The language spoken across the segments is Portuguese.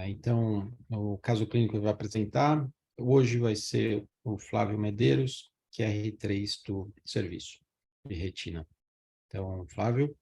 Então, o caso clínico que vai apresentar hoje vai ser o Flávio Medeiros, que é R3 do serviço de retina. Então, Flávio.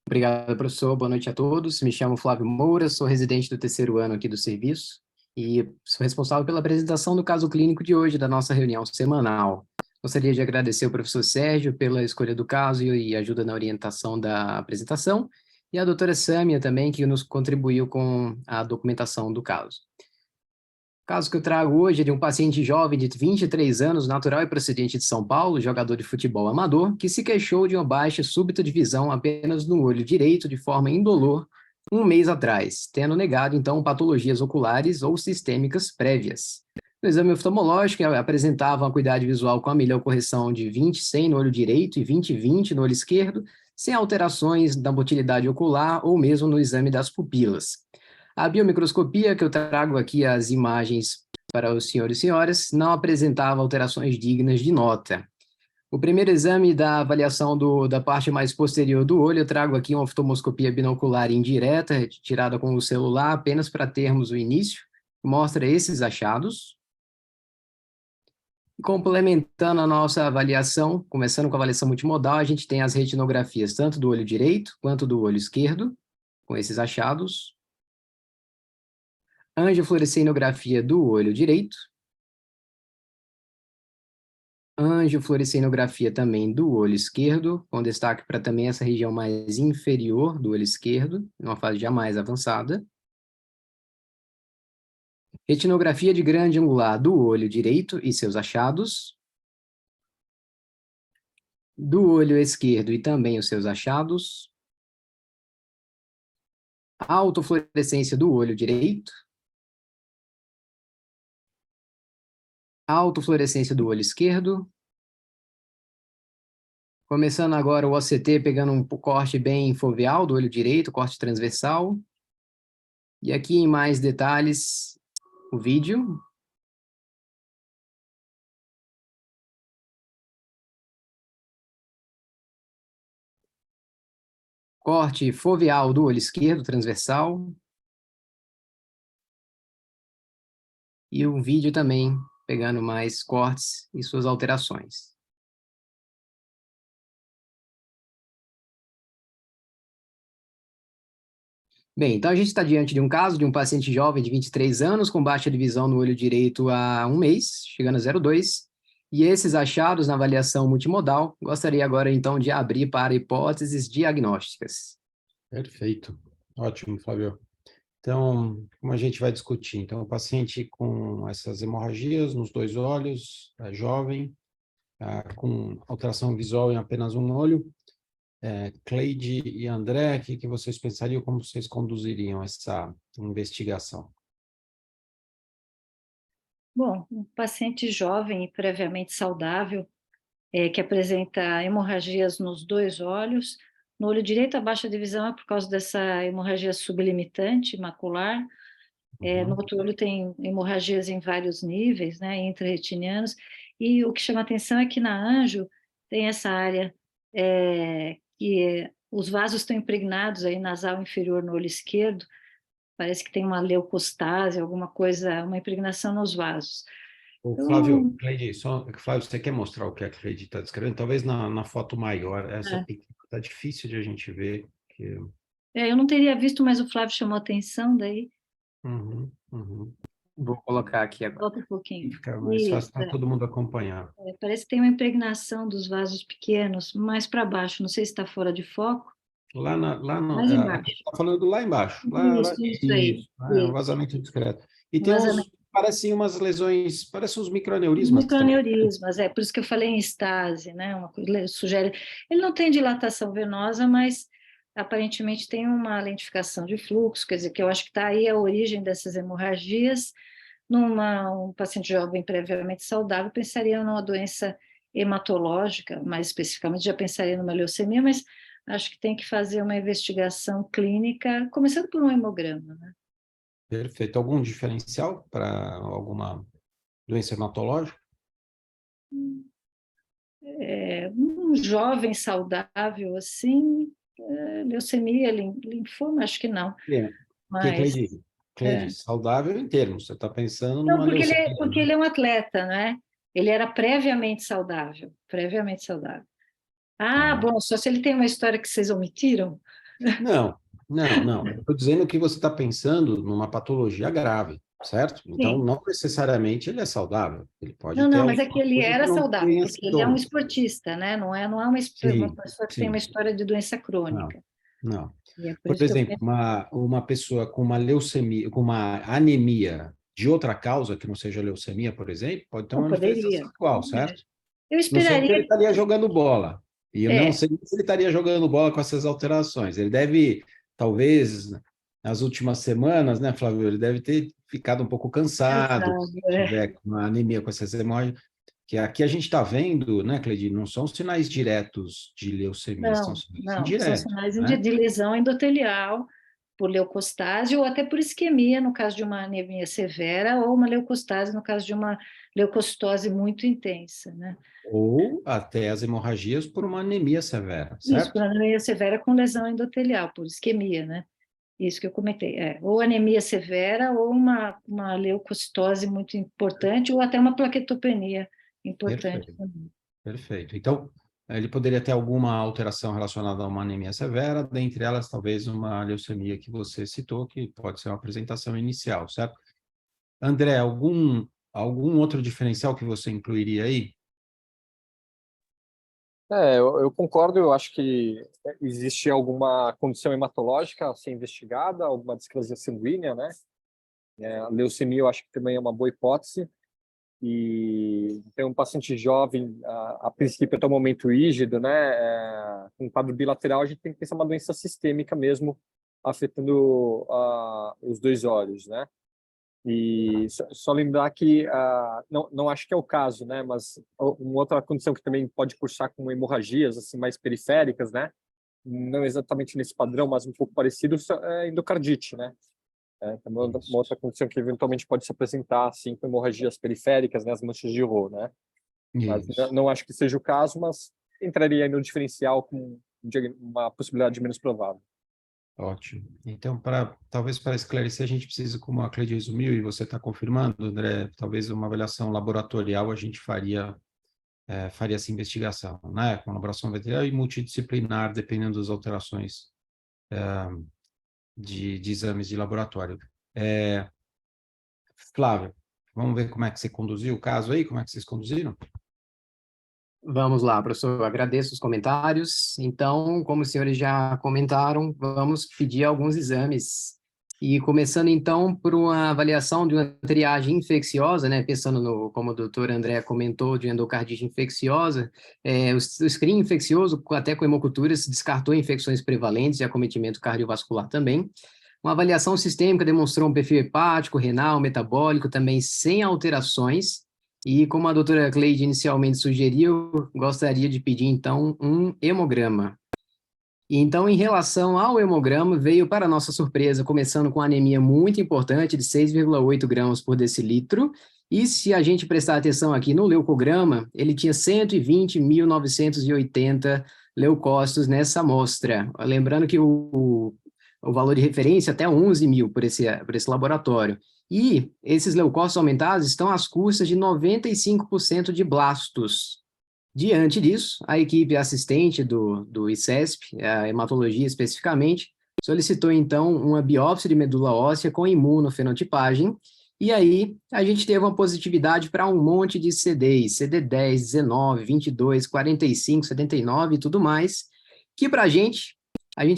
Obrigado, professor. Boa noite a todos. Me chamo Flávio Moura, sou residente do terceiro ano aqui do serviço e sou responsável pela apresentação do caso clínico de hoje, da nossa reunião semanal. Gostaria de agradecer ao professor Sérgio pela escolha do caso e ajuda na orientação da apresentação, e a doutora Sâmia também, que nos contribuiu com a documentação do caso. O caso que eu trago hoje é de um paciente jovem de 23 anos, natural e procedente de São Paulo, jogador de futebol amador, que se queixou de uma baixa súbita de visão apenas no olho direito de forma indolor um mês atrás, tendo negado, então, patologias oculares ou sistêmicas prévias. No exame oftalmológico, apresentava uma acuidade visual com a melhor correção de 20/100 no olho direito e 20/20 no olho esquerdo, sem alterações da motilidade ocular ou mesmo no exame das pupilas. A biomicroscopia, que eu trago aqui as imagens para os senhores e senhoras, não apresentava alterações dignas de nota. O primeiro exame da avaliação da parte mais posterior do olho, eu trago aqui uma oftalmoscopia binocular indireta, tirada com o celular, apenas para termos o início, mostra esses achados. Complementando a nossa avaliação, começando com a avaliação multimodal, a gente tem as retinografias tanto do olho direito quanto do olho esquerdo, com esses achados. Angiofluorescenografia do olho direito. Angiofluorescenografia também do olho esquerdo, com destaque para também essa região mais inferior do olho esquerdo, numa fase já mais avançada. Retinografia de grande angular do olho direito e seus achados. Do olho esquerdo e também os seus achados. Autofluorescência do olho direito. Autofluorescência do olho esquerdo. Começando agora o OCT, pegando um corte bem foveal do olho direito, corte transversal. E aqui em mais detalhes, o vídeo. Corte foveal do olho esquerdo, transversal. E um vídeo também, pegando mais cortes e suas alterações. Bem, então a gente está diante de um caso de um paciente jovem de 23 anos, com baixa de visão no olho direito há um mês, chegando a 0,2, e esses achados na avaliação multimodal, gostaria agora então de abrir para hipóteses diagnósticas. Perfeito. Ótimo, Flávio. Então, como a gente vai discutir? Então, o paciente com essas hemorragias nos dois olhos, jovem, com alteração visual em apenas um olho. Cleide e André, o que vocês pensariam, como vocês conduziriam essa investigação? Bom, um paciente jovem e previamente saudável, que apresenta hemorragias nos dois olhos. No olho direito, a baixa de visão é por causa dessa hemorragia sublimitante macular. No outro olho tem hemorragias em vários níveis, né, intraretinianos. E o que chama atenção é que na anjo tem essa área que os vasos estão impregnados aí nasal inferior no olho esquerdo. Parece que tem uma leucostase, alguma coisa, uma impregnação nos vasos. O Flávio, Então, Cleide, Flávio, você quer mostrar o que a Cleide está descrevendo? Talvez na foto maior, essa pequena está difícil de a gente ver. eu não teria visto, mas o Flávio chamou atenção, daí Uhum. Vou colocar aqui agora. volta um pouquinho. Fica mais fácil para todo mundo acompanhar. Parece que tem uma impregnação dos vasos pequenos, mais para baixo, não sei se está fora de foco. Lá no, Mais a embaixo. gente está falando lá embaixo. Isso aí. Isso, é um vazamento discreto. E tem Vazamento. parecem umas lesões, parecem uns microaneurismas também. Microaneurismas, por isso que eu falei em estase, né? Uma coisa sugere. Ele não tem dilatação venosa, mas aparentemente tem uma lentificação de fluxo, quer dizer, que eu acho que está aí a origem dessas hemorragias. Um paciente jovem previamente saudável, pensaria numa doença hematológica, mais especificamente já pensaria numa leucemia, mas acho que tem que fazer uma investigação clínica, começando por um hemograma, né? Perfeito. Algum diferencial para alguma doença hematológica? Um jovem saudável, assim, leucemia, linfoma, acho que não. Porque, Mas, Cleide, saudável em termos, você está pensando não, numa leucemia, porque né? ele é um atleta, né? Ele era previamente saudável, previamente saudável. Ah, Tá. bom, só se ele tem uma história que vocês omitiram. Não, não. Estou dizendo que você está pensando numa patologia grave, certo? Então, Sim. não necessariamente ele é saudável. Ele pode Não, ter não, mas é alguma que ele coisa que era não saudável, tenha porque ele é um sintomas. esportista, né? Não é uma Sim, pessoa que tem uma sim. história de doença Não, crônica. não. E é por Por isso que eu exemplo, penso uma pessoa com uma leucemia, com uma anemia de outra causa, que não seja leucemia, por exemplo, pode ter não uma poderia. manifestação igual, certo? Eu Não sei que ele esperaria. estaria jogando bola. E eu não É, sei se ele estaria jogando bola com essas alterações. Ele deve, talvez, nas últimas semanas, né, Flávio? Ele deve ter ficado um pouco cansado, cansado, se é. tiver com uma anemia, com essas hemorragias. Que aqui a gente está vendo, né, Cleide, não são sinais diretos de leucemia, são Não, sinais não, são indiretos, sinais né? de lesão endotelial por leucostase ou até por isquemia, no caso de uma anemia severa, ou uma leucostase, no caso de uma leucocitose muito intensa, né? Ou até as hemorragias por uma anemia severa, Isso, por certo? anemia severa com lesão endotelial, por isquemia, né? Isso que eu comentei, ou anemia severa, ou uma leucocitose muito importante, ou até uma plaquetopenia importante Perfeito, também. perfeito. Então, ele poderia ter alguma alteração relacionada a uma anemia severa, dentre elas, talvez uma leucemia que você citou, que pode ser uma apresentação inicial, certo? André, algum outro diferencial que você incluiria aí? Eu concordo, eu acho que existe alguma condição hematológica a ser investigada, alguma displasia sanguínea, né? A leucemia eu acho que também é uma boa hipótese. E tem um paciente jovem, a princípio até o momento rígido, né? Com quadro bilateral, a gente tem que pensar uma doença sistêmica mesmo, afetando os dois olhos, né? E só lembrar que, não acho que é o caso, né? Mas uma outra condição que também pode cursar com hemorragias assim mais periféricas, né? Não exatamente nesse padrão, mas um pouco parecido, é endocardite, né? Também é uma outra condição que eventualmente pode se apresentar assim com hemorragias periféricas, né? As manchas de Roux, né? Mas Isso. não acho que seja o caso, mas entraria aí no diferencial com uma possibilidade menos provável. Ótimo. Então, talvez para esclarecer, a gente precisa, como a Cleide resumiu, e você está confirmando, André, talvez uma avaliação laboratorial a gente faria essa investigação, né? Com elaboração veterinária e multidisciplinar, dependendo das alterações de exames de laboratório. Flávio, vamos ver como é que você conduziu o caso aí, como é que vocês conduziram? Vamos lá, professor, agradeço os comentários. Então, como os senhores já comentaram, vamos pedir alguns exames. E começando então por uma avaliação de uma triagem infecciosa, né? Pensando no, como o doutor André comentou, de endocardite infecciosa, o screening infeccioso, até com hemocultura, se descartou infecções prevalentes e acometimento cardiovascular também. Uma avaliação sistêmica demonstrou um perfil hepático, renal, metabólico, também sem alterações. E como a doutora Cleide inicialmente sugeriu, gostaria de pedir, então, um hemograma. E então, em relação ao hemograma, veio, para nossa surpresa, começando com anemia muito importante, de 6,8 gramas por decilitro, e se a gente prestar atenção aqui no leucograma, ele tinha 120.980 leucócitos nessa amostra. Lembrando que o valor de referência é até 11 mil por esse laboratório. E esses leucócitos aumentados estão às custas de 95% de blastos. Diante disso, a equipe assistente do ICESP, a hematologia especificamente, solicitou então uma biópsia de medula óssea com imunofenotipagem, e aí a gente teve uma positividade para um monte de CDs, CD10, 19, 22, 45, 79 e tudo mais, que para a gente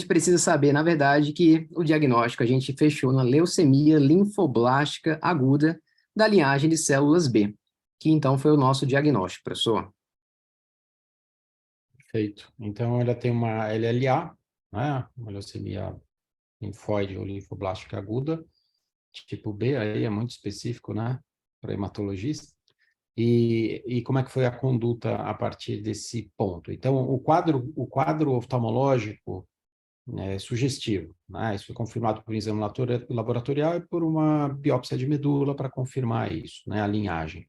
precisa saber, na verdade, que o diagnóstico a gente fechou na leucemia linfoblástica aguda da linhagem de células B, que então foi o nosso diagnóstico, professor. Perfeito. Então, ela tem uma LLA, né? Uma leucemia linfóide ou linfoblástica aguda, tipo B, aí é muito específico, né? Para hematologista. E como é que foi a conduta a partir desse ponto? Então, o quadro oftalmológico é sugestivo, né? Isso foi confirmado por um exame laboratorial e por uma biópsia de medula para confirmar isso, né? A linhagem.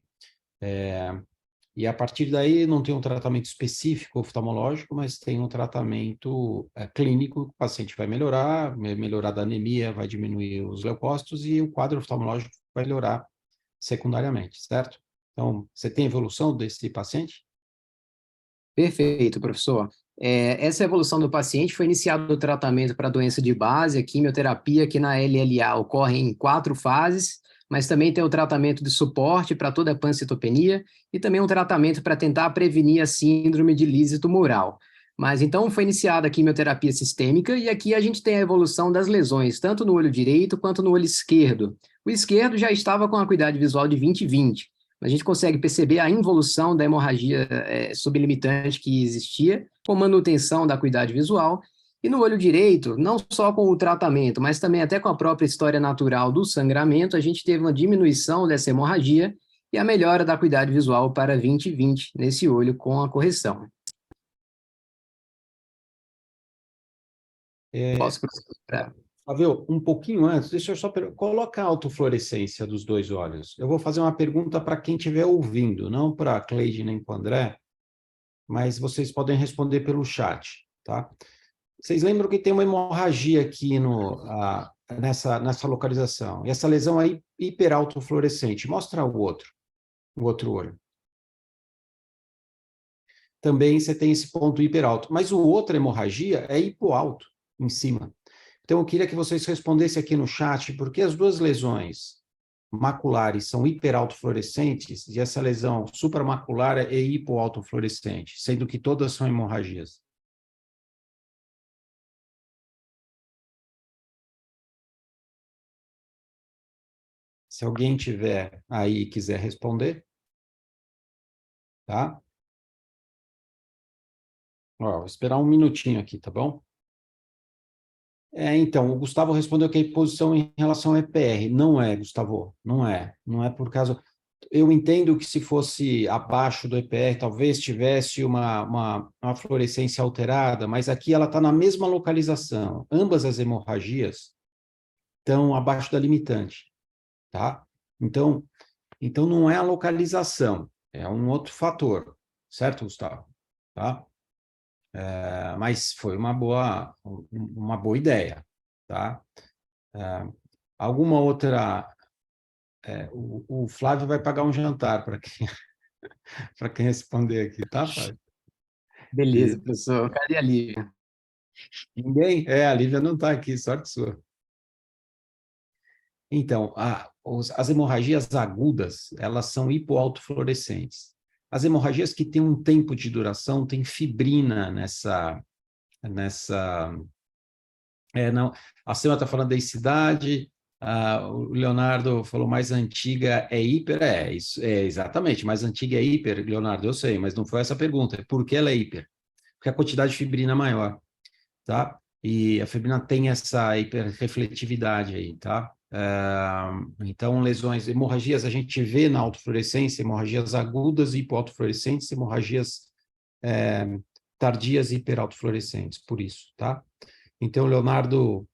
E a partir daí não tem um tratamento específico oftalmológico, mas tem um tratamento clínico, o paciente vai melhorar da anemia, vai diminuir os leucócitos e o quadro oftalmológico vai melhorar secundariamente, certo? Então, você tem evolução desse paciente? Perfeito, professor. Essa evolução do paciente foi iniciado o tratamento para doença de base, a quimioterapia, que na LLA ocorre em 4 fases, mas também tem o tratamento de suporte para toda a pancitopenia e também um tratamento para tentar prevenir a síndrome de lise tumoral. Mas então foi iniciada a quimioterapia sistêmica e aqui a gente tem a evolução das lesões, tanto no olho direito quanto no olho esquerdo. O esquerdo já estava com a acuidade visual de 20/20. A gente consegue perceber a involução da hemorragia sublimitante que existia, com manutenção da acuidade visual, e no olho direito, não só com o tratamento, mas também até com a própria história natural do sangramento, a gente teve uma diminuição dessa hemorragia e a melhora da acuidade visual para 20/20 nesse olho com a correção. Posso prosseguir? Flávio, um pouquinho antes, deixa eu só coloca a autofluorescência dos 2 olhos. Eu vou fazer uma pergunta para quem estiver ouvindo, não para a Cleide nem para o André, mas vocês podem responder pelo chat, tá? Vocês lembram que tem uma hemorragia aqui nessa localização, e essa lesão é hiperautofluorescente. Mostra o outro olho. Também você tem esse ponto hiperalto, mas o outra hemorragia é hipoalto, em cima. Então, eu queria que vocês respondessem aqui no chat, porque as 2 lesões maculares são hiperautofluorescentes e essa lesão supramacular é hipoautofluorescente, sendo que todas são hemorragias. Se alguém tiver aí e quiser responder, tá? Ó, vou esperar um minutinho aqui, tá bom? Então, o Gustavo respondeu que a posição em relação ao EPR. Não é, Gustavo, não é. Não é por causa... Eu entendo que se fosse abaixo do EPR, talvez tivesse uma fluorescência alterada, mas aqui ela está na mesma localização. Ambas as hemorragias estão abaixo da limitante, tá? Então não é a localização, é um outro fator, certo, Gustavo? Tá? Mas foi uma boa ideia, tá? Alguma outra... o Flávio vai pagar um jantar para quem responder aqui, tá, Flávio? Beleza, professor. Cadê a Lívia? Ninguém? A Lívia não está aqui, sorte sua. Então, as hemorragias agudas, elas são hipoautofluorescentes. As hemorragias que têm um tempo de duração, tem fibrina não, a Sema está falando da densidade, o Leonardo falou mais antiga é hiper, isso, exatamente, mais antiga é hiper, Leonardo, eu sei, mas não foi essa a pergunta, por que ela é hiper? Porque a quantidade de fibrina é maior, tá? E a fibrina tem essa hiperrefletividade aí, tá? Então, hemorragias, a gente vê na autofluorescência, hemorragias agudas e hipoautofluorescentes, hemorragias tardias e hiperautofluorescentes, por isso, tá? Então, o Leonardo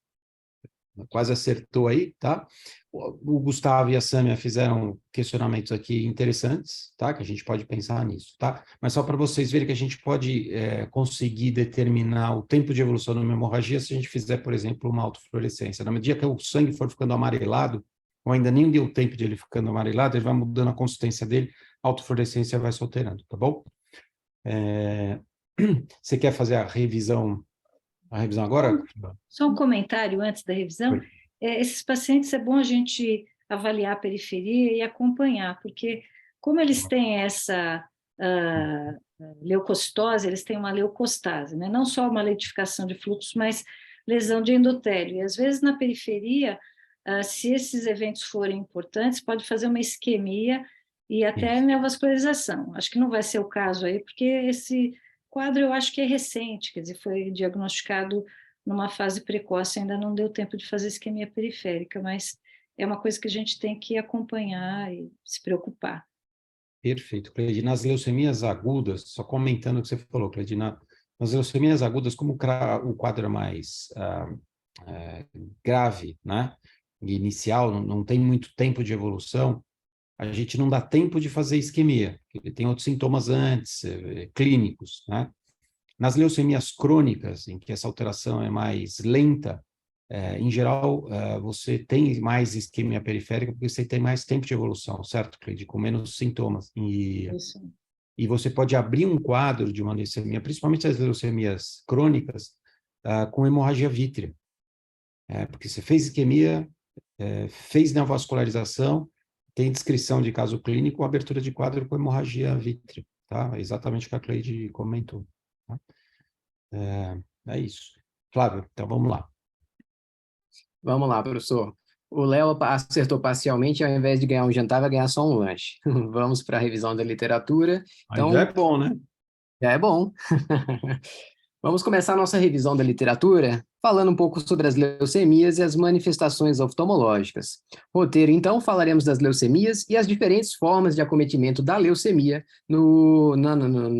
quase acertou aí, tá? O Gustavo e a Sâmia fizeram questionamentos aqui interessantes, tá? Que a gente pode pensar nisso, tá? Mas só para vocês verem que a gente pode conseguir determinar o tempo de evolução de uma hemorragia se a gente fizer, por exemplo, uma autofluorescência. Na medida que o sangue for ficando amarelado, ou ainda nem deu tempo de ele ficando amarelado, ele vai mudando a consistência dele, a autofluorescência vai se alterando, tá bom? Você quer fazer a revisão agora? Só um comentário antes da revisão. Esses pacientes é bom a gente avaliar a periferia e acompanhar, porque como eles têm essa leucocitose, eles têm uma leucostase, né? Não só uma lentificação de fluxo, mas lesão de endotélio. E às vezes na periferia, se esses eventos forem importantes, pode fazer uma isquemia e até neovascularização. Acho que não vai ser o caso aí, porque esse quadro eu acho que é recente, quer dizer, foi diagnosticado numa fase precoce, ainda não deu tempo de fazer isquemia periférica, mas é uma coisa que a gente tem que acompanhar e se preocupar. Perfeito, Cleide. Nas leucemias agudas, só comentando o que você falou, Cleide, nas leucemias agudas, como o quadro é mais grave, né, inicial, não tem muito tempo de evolução, a gente não dá tempo de fazer isquemia. ele tem outros sintomas antes, clínicos, né? Nas leucemias crônicas, em que essa alteração é mais lenta, em geral, você tem mais isquemia periférica porque você tem mais tempo de evolução, certo, Cleide? Com menos sintomas. Isso. E você pode abrir um quadro de uma leucemia, principalmente as leucemias crônicas, com hemorragia vítrea. Porque você fez isquemia, fez neovascularização, tem descrição de caso clínico, abertura de quadro com hemorragia vítrea, tá? Exatamente o que a Cleide comentou. Tá? É isso. Flávio, então vamos lá. Vamos lá, professor. O Léo acertou parcialmente, ao invés de ganhar um jantar, vai ganhar só um lanche. Vamos para a revisão da literatura. Então, já é bom, né? já é bom. Vamos começar a nossa revisão da literatura falando um pouco sobre as leucemias e as manifestações oftalmológicas. Roteiro, então, falaremos das leucemias e as diferentes formas de acometimento da leucemia no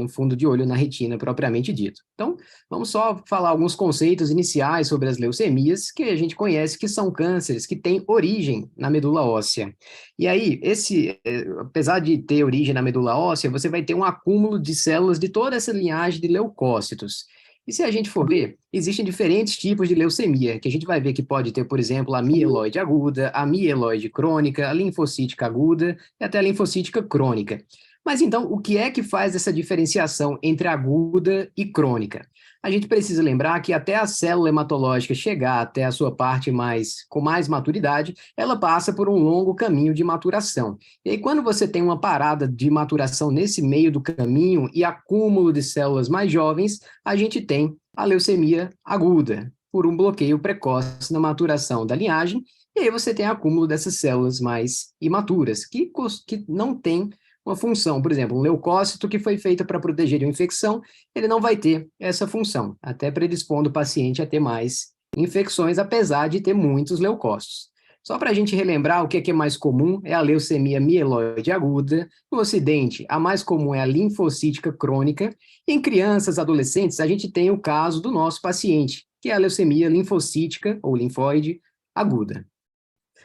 fundo de olho, na retina, propriamente dito. Então, vamos só falar alguns conceitos iniciais sobre as leucemias, que a gente conhece que são cânceres que têm origem na medula óssea. E aí, apesar de ter origem na medula óssea, você vai ter um acúmulo de células de toda essa linhagem de leucócitos. E se a gente for ver, existem diferentes tipos de leucemia, que a gente vai ver que pode ter, por exemplo, a mieloide aguda, a mieloide crônica, a linfocítica aguda e até a linfocítica crônica. Mas então, o que é que faz essa diferenciação entre aguda e crônica? A gente precisa lembrar que até a célula hematológica chegar até a sua parte com mais maturidade, ela passa por um longo caminho de maturação. E aí, quando você tem uma parada de maturação nesse meio do caminho e acúmulo de células mais jovens, a gente tem a leucemia aguda, por um bloqueio precoce na maturação da linhagem, e aí você tem acúmulo dessas células mais imaturas, que não têm uma função. Por exemplo, um leucócito que foi feito para proteger de uma infecção, ele não vai ter essa função, até predispondo o paciente a ter mais infecções, apesar de ter muitos leucócitos. Só para a gente relembrar, o que é mais comum é a leucemia mieloide aguda. No Ocidente, a mais comum é a linfocítica crônica. Em crianças, adolescentes, a gente tem o caso do nosso paciente, que é a leucemia linfocítica ou linfóide aguda.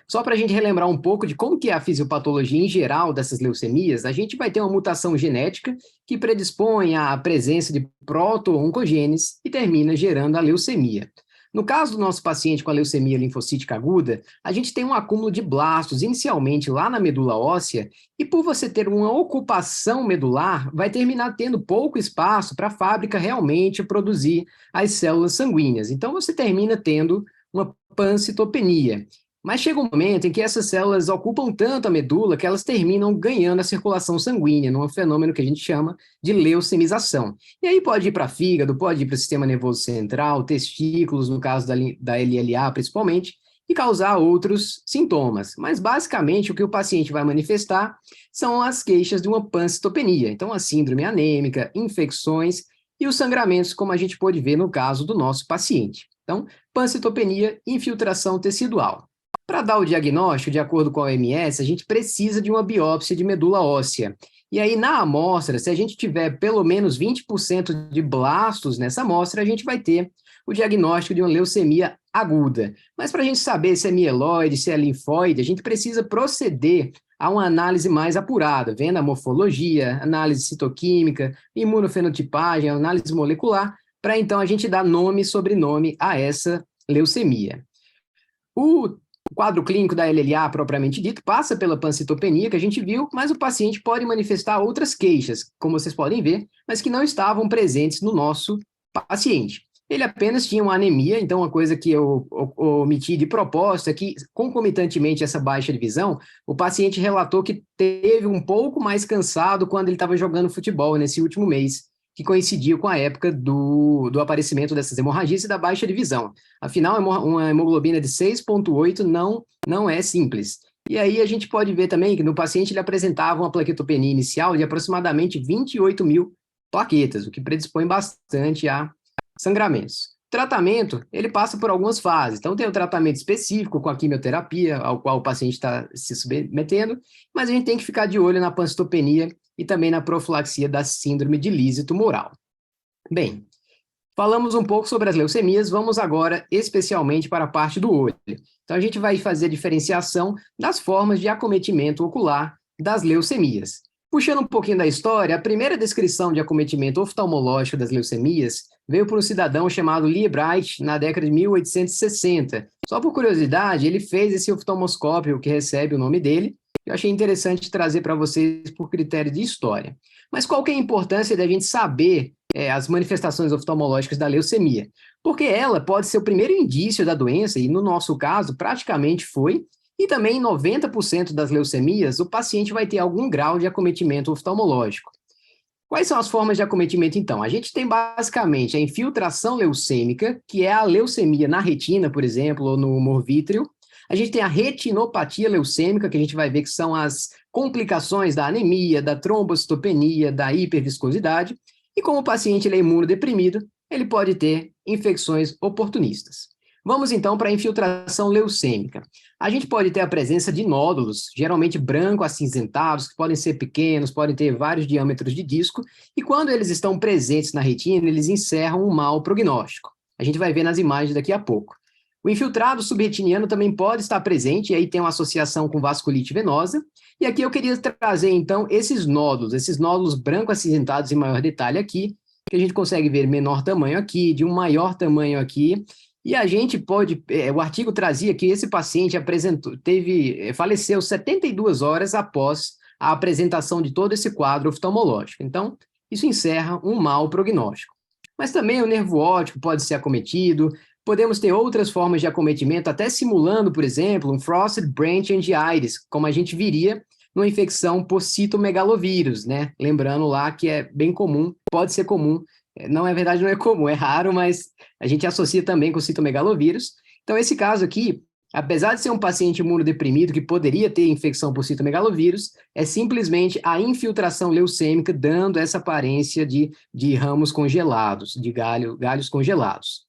Só para a gente relembrar um pouco de como que é a fisiopatologia em geral dessas leucemias, a gente vai ter uma mutação genética que predispõe à presença de proto-oncogenes e termina gerando a leucemia. No caso do nosso paciente com a leucemia linfocítica aguda, a gente tem um acúmulo de blastos inicialmente lá na medula óssea, e por você ter uma ocupação medular, vai terminar tendo pouco espaço para a fábrica realmente produzir as células sanguíneas. Então você termina tendo uma pancitopenia. Mas chega um momento em que essas células ocupam tanto a medula que elas terminam ganhando a circulação sanguínea, num fenômeno que a gente chama de leucemização. E aí pode ir para fígado, pode ir para o sistema nervoso central, testículos, no caso da LLA principalmente, e causar outros sintomas. Mas basicamente o que o paciente vai manifestar são as queixas de uma pancitopenia. Então a síndrome anêmica, infecções e os sangramentos, como a gente pode ver no caso do nosso paciente. Então, pancitopenia, infiltração tecidual. Para dar o diagnóstico, de acordo com a OMS, a gente precisa de uma biópsia de medula óssea. E aí, na amostra, se a gente tiver pelo menos 20% de blastos nessa amostra, a gente vai ter o diagnóstico de uma leucemia aguda. Mas para a gente saber se é mieloide, se é linfóide, a gente precisa proceder a uma análise mais apurada, vendo a morfologia, análise citoquímica, imunofenotipagem, análise molecular, para então a gente dar nome e sobrenome a essa leucemia. O quadro clínico da LLA, propriamente dito, passa pela pancitopenia, que a gente viu, mas o paciente pode manifestar outras queixas, como vocês podem ver, mas que não estavam presentes no nosso paciente. Ele apenas tinha uma anemia, então uma coisa que eu omiti de propósito é que, concomitantemente a essa baixa de visão, o paciente relatou que teve um pouco mais cansado quando ele estava jogando futebol nesse último mês, que coincidiu com a época do aparecimento dessas hemorragias e da baixa de visão. Afinal, uma hemoglobina de 6,8 não é simples. E aí a gente pode ver também que no paciente ele apresentava uma plaquetopenia inicial de aproximadamente 28 mil plaquetas, o que predispõe bastante a sangramentos. Tratamento, ele passa por algumas fases. Então, tem o tratamento específico com a quimioterapia, ao qual o paciente está se submetendo, mas a gente tem que ficar de olho na pancitopenia e também na profilaxia da síndrome de lise tumoral. Bem, falamos um pouco sobre as leucemias, vamos agora especialmente para a parte do olho. Então, a gente vai fazer a diferenciação das formas de acometimento ocular das leucemias. Puxando um pouquinho da história, a primeira descrição de acometimento oftalmológico das leucemias veio por um cidadão chamado Lee Bright na década de 1860. Só por curiosidade, ele fez esse oftalmoscópio que recebe o nome dele. Eu achei interessante trazer para vocês por critério de história. Mas qual que é a importância da gente saber as manifestações oftalmológicas da leucemia? Porque ela pode ser o primeiro indício da doença, e no nosso caso, praticamente foi, e também em 90% das leucemias, o paciente vai ter algum grau de acometimento oftalmológico. Quais são as formas de acometimento, então? A gente tem basicamente a infiltração leucêmica, que é a leucemia na retina, por exemplo, ou no humor vítreo. A gente tem a retinopatia leucêmica, que a gente vai ver que são as complicações da anemia, da trombocitopenia, da hiperviscosidade. E como o paciente ele é imunodeprimido, ele pode ter infecções oportunistas. Vamos então para a infiltração leucêmica. A gente pode ter a presença de nódulos, geralmente branco-acinzentados, que podem ser pequenos, podem ter vários diâmetros de disco, e quando eles estão presentes na retina, eles encerram um mau prognóstico. A gente vai ver nas imagens daqui a pouco. O infiltrado subretiniano também pode estar presente, e aí tem uma associação com vasculite venosa. E aqui eu queria trazer, então, esses nódulos branco-acinzentados em maior detalhe aqui, que a gente consegue ver menor tamanho aqui, de um maior tamanho aqui. E a gente pode, o artigo trazia que esse paciente faleceu 72 horas após a apresentação de todo esse quadro oftalmológico. Então, isso encerra um mau prognóstico. Mas também o nervo óptico pode ser acometido, podemos ter outras formas de acometimento, até simulando, por exemplo, um frosted branch angiitis, como a gente viria numa infecção por citomegalovírus, né? Lembrando lá que é bem comum, pode ser comum, não é verdade, não é comum, é raro, mas a gente associa também com citomegalovírus. Então, esse caso aqui, apesar de ser um paciente imunodeprimido que poderia ter infecção por citomegalovírus, é simplesmente a infiltração leucêmica dando essa aparência de ramos congelados, de galhos congelados.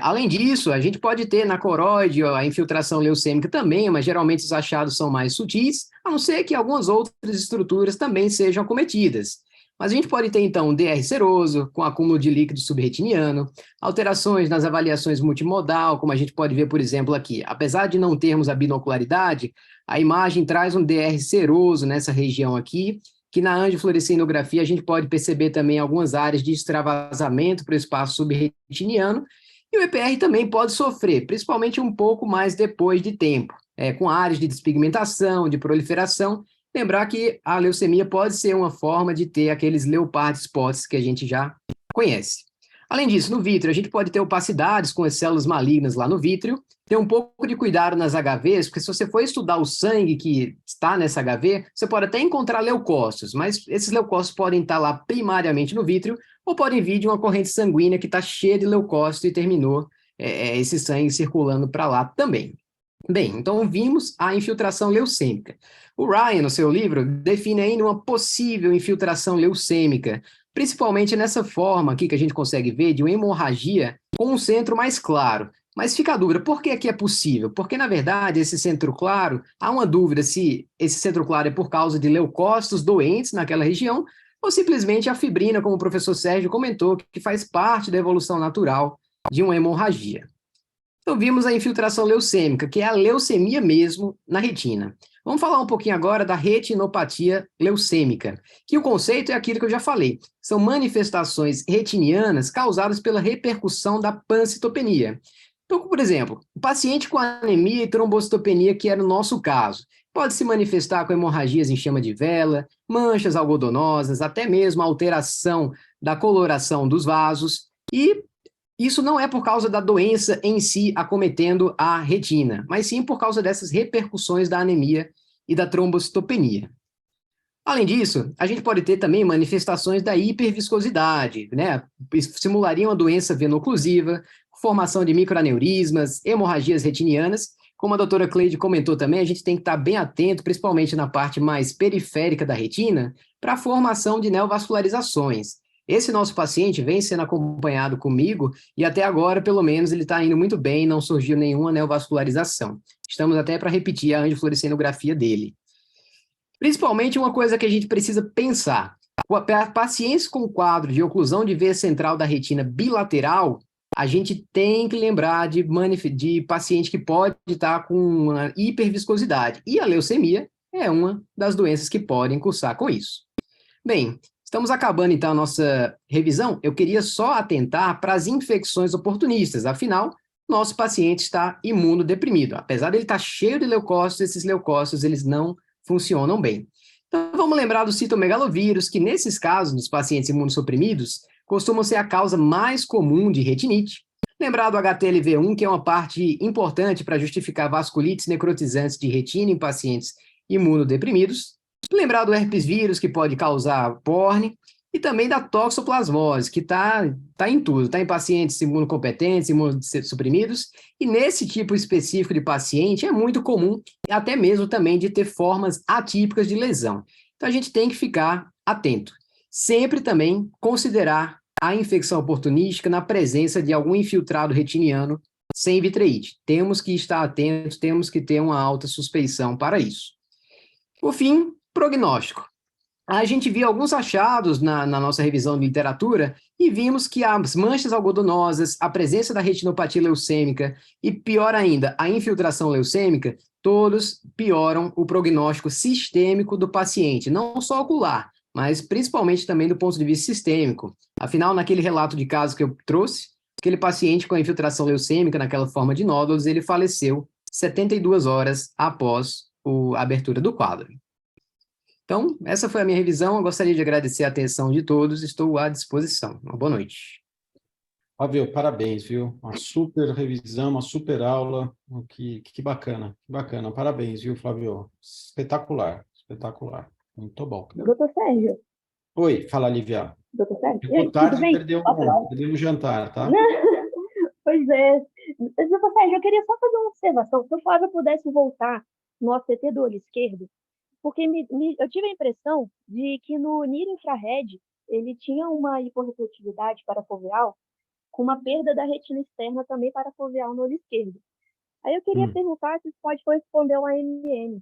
Além disso, a gente pode ter na coroide a infiltração leucêmica também, mas geralmente os achados são mais sutis, a não ser que algumas outras estruturas também sejam acometidas. Mas a gente pode ter, então, um DR seroso, com acúmulo de líquido subretiniano, alterações nas avaliações multimodal, como a gente pode ver, por exemplo, aqui. Apesar de não termos a binocularidade, a imagem traz um DR seroso nessa região aqui, que na angiofluorescinografia a gente pode perceber também algumas áreas de extravasamento para o espaço subretiniano, e o EPR também pode sofrer, principalmente um pouco mais depois de tempo, com áreas de despigmentação, de proliferação. Lembrar que a leucemia pode ser uma forma de ter aqueles leopard spots que a gente já conhece. Além disso, no vítreo, a gente pode ter opacidades com as células malignas lá no vítreo, ter um pouco de cuidado nas HVs, porque se você for estudar o sangue que está nessa HV, você pode até encontrar leucócitos, mas esses leucócitos podem estar lá primariamente no vítreo, ou podem vir de uma corrente sanguínea que está cheia de leucócito e terminou esse sangue circulando para lá também. Bem, então vimos a infiltração leucêmica. O Ryan, no seu livro, define ainda uma possível infiltração leucêmica, principalmente nessa forma aqui que a gente consegue ver de uma hemorragia com um centro mais claro. Mas fica a dúvida, por que aqui é possível? Porque, na verdade, esse centro claro, há uma dúvida se esse centro claro é por causa de leucócitos doentes naquela região, ou simplesmente a fibrina, como o professor Sérgio comentou, que faz parte da evolução natural de uma hemorragia. Então, vimos a infiltração leucêmica, que é a leucemia mesmo na retina. Vamos falar um pouquinho agora da retinopatia leucêmica, que o conceito é aquilo que eu já falei. São manifestações retinianas causadas pela repercussão da pancitopenia. Então, por exemplo, o paciente com anemia e trombocitopenia, que era o nosso caso, pode se manifestar com hemorragias em chama de vela, manchas algodonosas, até mesmo alteração da coloração dos vasos, e isso não é por causa da doença em si acometendo a retina, mas sim por causa dessas repercussões da anemia e da trombocitopenia. Além disso, a gente pode ter também manifestações da hiperviscosidade, né? Simularia uma doença veno-oclusiva, formação de microaneurismas, hemorragias retinianas. Como a doutora Cleide comentou também, a gente tem que estar bem atento, principalmente na parte mais periférica da retina, para a formação de neovascularizações. Esse nosso paciente vem sendo acompanhado comigo e até agora, pelo menos, ele está indo muito bem, não surgiu nenhuma neovascularização. Estamos até para repetir a angiofluorescinografia dele. Principalmente uma coisa que a gente precisa pensar. Pacientes com quadro de oclusão de veia central da retina bilateral, a gente tem que lembrar de paciente que pode estar com uma hiperviscosidade. E a leucemia é uma das doenças que podem cursar com isso. Bem, estamos acabando então a nossa revisão. Eu queria só atentar para as infecções oportunistas, afinal, nosso paciente está imunodeprimido. Apesar de ele estar cheio de leucócitos, esses leucócitos eles não funcionam bem. Então, vamos lembrar do citomegalovírus, que nesses casos, nos pacientes imunossuprimidos, costumam ser a causa mais comum de retinite. Lembrar do HTLV1, que é uma parte importante para justificar vasculites necrotizantes de retina em pacientes imunodeprimidos. Lembrar do herpes vírus, que pode causar porne. E também da toxoplasmose, que está em tudo. Está em pacientes imunocompetentes, imunossuprimidos. E nesse tipo específico de paciente, é muito comum, até mesmo também, de ter formas atípicas de lesão. Então, a gente tem que ficar atento. Sempre também considerar a infecção oportunística na presença de algum infiltrado retiniano sem vitreite. Temos que estar atentos, temos que ter uma alta suspeição para isso. Por fim, prognóstico. A gente viu alguns achados na nossa revisão de literatura e vimos que as manchas algodonosas, a presença da retinopatia leucêmica e, pior ainda, a infiltração leucêmica, todos pioram o prognóstico sistêmico do paciente, não só ocular, mas principalmente também do ponto de vista sistêmico. Afinal, naquele relato de caso que eu trouxe, aquele paciente com a infiltração leucêmica naquela forma de nódulos, ele faleceu 72 horas após a abertura do quadro. Então, essa foi a minha revisão. Eu gostaria de agradecer a atenção de todos. Estou à disposição. Uma boa noite. Fábio, parabéns, viu? Uma super revisão, uma super aula. Que bacana, que bacana. Parabéns, viu, Flávio? Espetacular, espetacular. Muito bom. Doutor Sérgio. Oi, fala, Lívia. Doutor Sérgio. Ficou Tudo tarde, bem? perdeu o jantar, tá? Pois é. Doutor Sérgio, eu queria só fazer uma observação. Se o Flávio pudesse voltar no OCT do olho esquerdo, porque eu tive a impressão de que no NIR infrared ele tinha uma hiporrefletividade parafoveal com uma perda da retina externa também parafoveal no olho esquerdo. Aí eu queria perguntar se isso pode corresponder ao AMN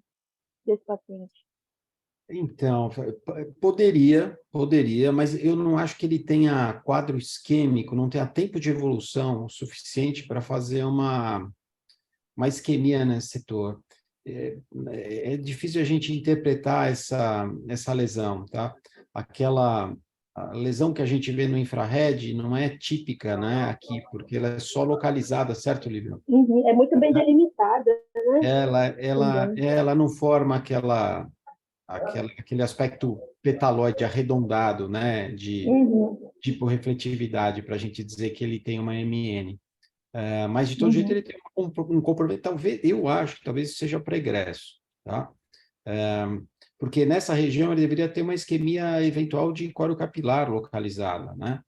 desse paciente. Então, poderia, mas eu não acho que ele tenha quadro isquêmico, não tenha tempo de evolução suficiente para fazer uma isquemia nesse setor. É difícil a gente interpretar essa lesão, tá? A lesão que a gente vê no infrared não é típica, né, aqui, porque ela é só localizada, certo, Lívia? Uhum, é muito bem delimitada, né? Ela não forma aquele aspecto petaloide arredondado, né, de tipo refletividade, para a gente dizer que ele tem uma MN. Mas, de todo jeito, ele tem um comprometimento, talvez, eu acho que talvez seja pregresso, tá? Porque nessa região ele deveria ter uma isquemia eventual de coro capilar localizada, né?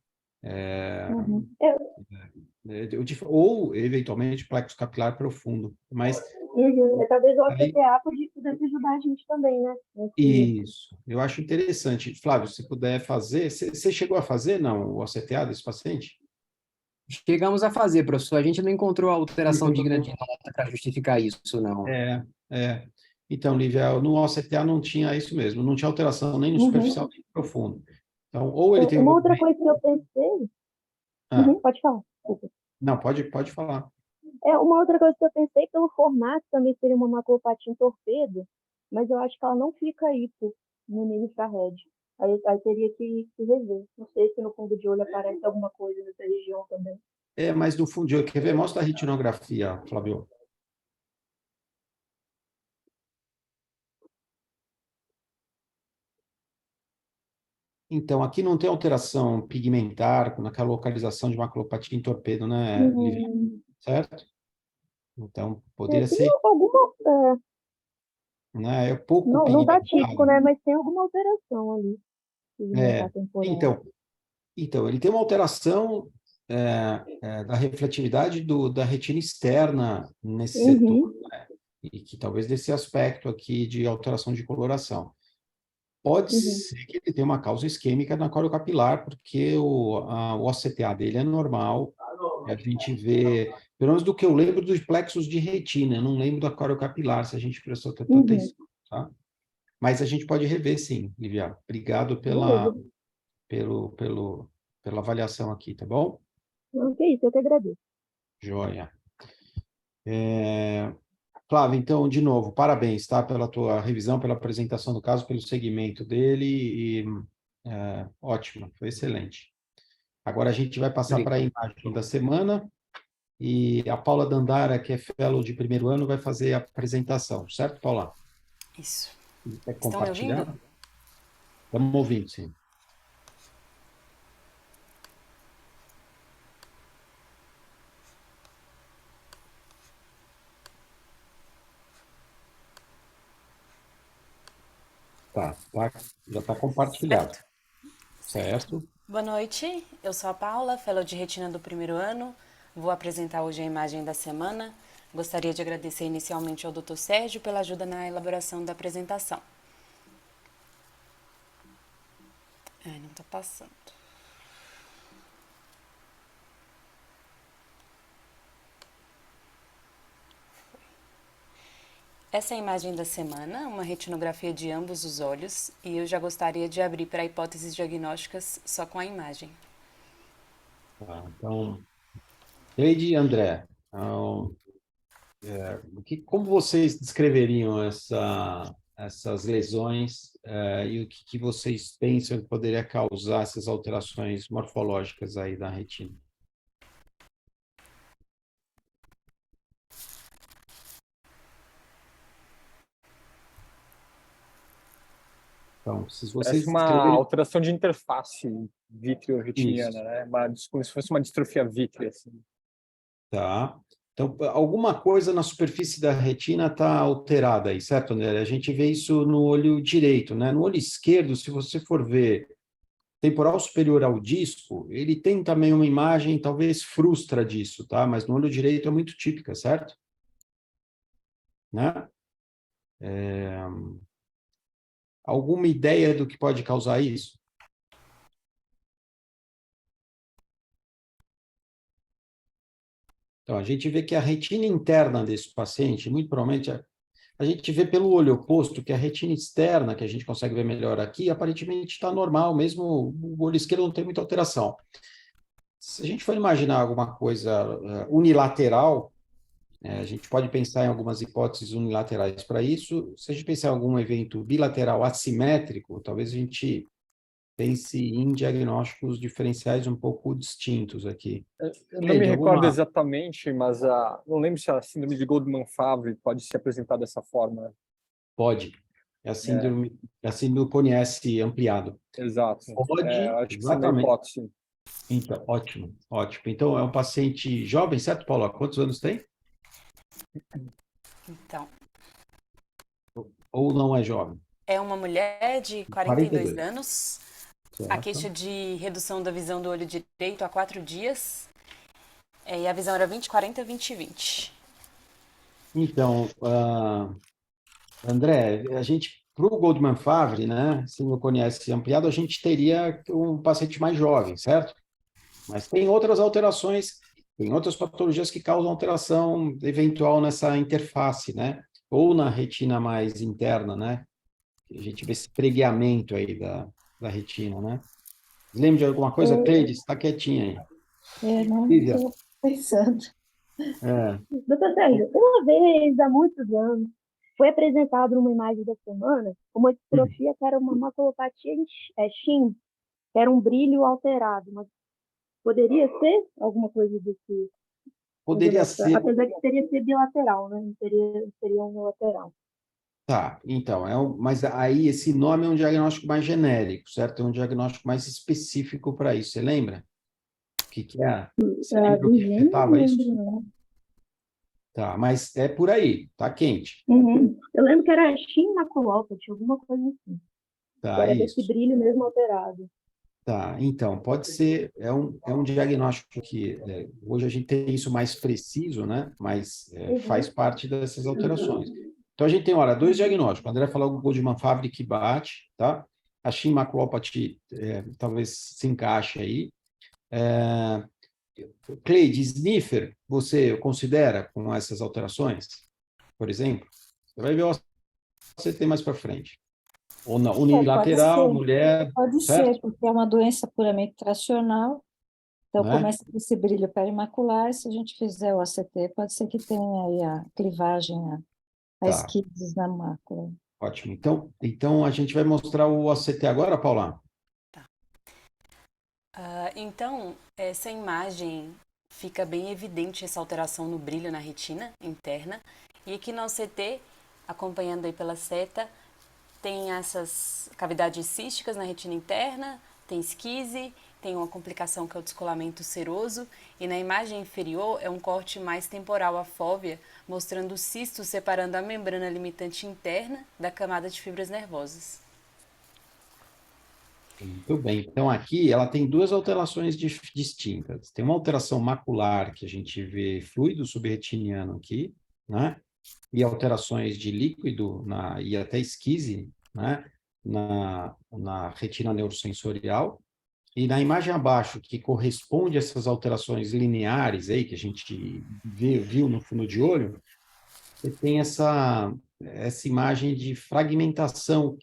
Ou, eventualmente, plexo capilar profundo, mas... Talvez o OCTA pudesse ajudar a gente também, né? Isso, eu acho interessante. Flávio, se puder fazer... Você chegou a fazer, não, o OCTA desse paciente? Chegamos a fazer, professor. A gente não encontrou alteração digna de nota para justificar isso, não. Então, Lívia, no OCTA não tinha isso mesmo, não tinha alteração nem no superficial nem no profundo. Então, ou ele tem... Uma outra coisa que eu pensei... pode falar. Não, pode falar. Uma outra coisa que eu pensei, pelo formato, também seria uma maculopatia em torpedo, mas eu acho que ela não fica hipo no nível infrared. Aí teria que rever. Não sei se no fundo de olho aparece alguma coisa nessa região também. Mas no fundo de olho, quer ver? Mostra a retinografia, Flávio. Então, aqui não tem alteração pigmentar, naquela localização de maculopatia em torpedo, né, Lívia? Certo? Então, poderia ser... Alguma... né, é pouco não está pigmentado. típico, né? Mas tem alguma alteração ali. Então, ele tem uma alteração da refletividade da retina externa nesse setor, né? E que talvez desse aspecto aqui de alteração de coloração. Pode ser que ele tenha uma causa isquêmica na coro capilar, porque o OCTA dele é normal. A gente vê, pelo menos do que eu lembro dos plexos de retina, eu não lembro da coro capilar, se a gente prestou tanta atenção, tá? Mas a gente pode rever, sim, Lívia. Obrigado pela avaliação aqui, tá bom? Não, que isso, eu que agradeço. Joia. Flávio, então, de novo, parabéns, tá? Pela tua revisão, pela apresentação do caso, pelo segmento dele e ótimo, foi excelente. Agora a gente vai passar para a imagem da semana e a Paula Dandara, que é fellow de primeiro ano, vai fazer a apresentação, certo, Paula? Isso. Quer Estão me compartilhar? ouvindo? Estamos ouvindo, sim. Tá, já está compartilhado, certo? Boa noite, eu sou a Paula, fellow de retina do primeiro ano. Vou apresentar hoje a imagem da semana. Gostaria de agradecer inicialmente ao Dr. Sérgio pela ajuda na elaboração da apresentação. Não está passando. Essa é a imagem da semana, uma retinografia de ambos os olhos, e eu já gostaria de abrir para hipóteses diagnósticas só com a imagem. Tá, então, Cleide e André, como vocês descreveriam essas lesões e o que vocês pensam que poderia causar essas alterações morfológicas aí da retina? Então, se vocês Parece uma descreverem alteração de interface isso, vítreo-retiniana, né? Como se fosse uma distrofia vítrea, assim. tá? Então, alguma coisa na superfície da retina está alterada aí, certo, André? A gente vê isso no olho direito, né? No olho esquerdo, se você for ver temporal superior ao disco, ele tem também uma imagem, talvez frustra disso, tá? Mas no olho direito é muito típica, certo? Né? Alguma ideia do que pode causar isso? Então, a gente vê que a retina interna desse paciente, muito provavelmente, a gente vê pelo olho oposto que a retina externa, que a gente consegue ver melhor aqui, aparentemente está normal, mesmo o olho esquerdo não tem muita alteração. Se a gente for imaginar alguma coisa unilateral, a gente pode pensar em algumas hipóteses unilaterais para isso. Se a gente pensar em algum evento bilateral assimétrico, talvez a gente pense em diagnósticos diferenciais um pouco distintos aqui. Eu não me recordo exatamente, mas não lembro se a síndrome de Goldman-Favre pode se apresentar dessa forma. Pode. É a síndrome Coniesse ampliado. Exato. Pode, Acho que essa é uma exatamente. hipótese. Então, ótimo, ótimo. Então, é um paciente jovem, certo, Paulo? Quantos anos tem? Então, Ou não é jovem? é uma mulher de 42 anos. A Certo. queixa de redução da visão do olho direito há 4 dias. E a visão era 20/40, 20/20. Então, André, a gente, para o Goldman Favre, né, se não conhece ampliado, a gente teria um paciente mais jovem, certo? Mas tem outras alterações, tem outras patologias que causam alteração eventual nessa interface, né? Ou na retina mais interna, né? A gente vê esse pregueamento aí da retina, né? Lembra de alguma coisa? Cleide, está quietinha aí. Não Lívia, estou pensando. Doutor Sérgio, uma vez, há muitos anos, foi apresentado numa imagem da semana uma distrofia que era uma maculopatia Shin, que era um brilho alterado, mas poderia ser alguma coisa desse... poderia ser. Apesar que teria que ser bilateral, né? Não seria unilateral. Tá, então, mas aí esse nome é um diagnóstico mais genérico, certo? É um diagnóstico mais específico para isso. Você lembra? O que é? Você lembra o que afetava isso? Não. Tá, mas é por aí, tá quente. Uhum. Eu lembro que era Shin maculopathy, alguma coisa assim. Tá, Era isso. desse brilho mesmo alterado. Tá, então, pode ser, é um diagnóstico que hoje a gente tem isso mais preciso, né? Mas faz parte dessas alterações. Então, a gente tem, olha, dois diagnósticos. O André falou o Goldman Favre que bate, tá? A Shin maculopathy talvez se encaixe aí. Cleide, sniffer, você considera com essas alterações, por exemplo? Você vai ver o ACT mais para frente. Ou não, unilateral, mulher, Pode certo? ser, porque é uma doença puramente tracional. Então, Né? começa com esse brilho perimacular. Se a gente fizer o ACT, pode ser que tenha aí a clivagem, a Tá, esquises na mácula. ótimo. Então a gente vai mostrar o OCT agora, Paula? Então, essa imagem fica bem evidente essa alteração no brilho na retina interna. E aqui no OCT, acompanhando aí pela seta, tem essas cavidades císticas na retina interna, tem esquise, tem uma complicação que é o descolamento seroso, e na imagem inferior é um corte mais temporal, a fóvea, mostrando cistos separando a membrana limitante interna da camada de fibras nervosas. Muito bem. Então, aqui ela tem duas alterações distintas. Tem uma alteração macular, que a gente vê fluido subretiniano aqui, né? E alterações de líquido e até esquise, né? Na retina neurosensorial. E na imagem abaixo, que corresponde a essas alterações lineares aí, que a gente viu no fundo de olho, você tem essa imagem de fragmentação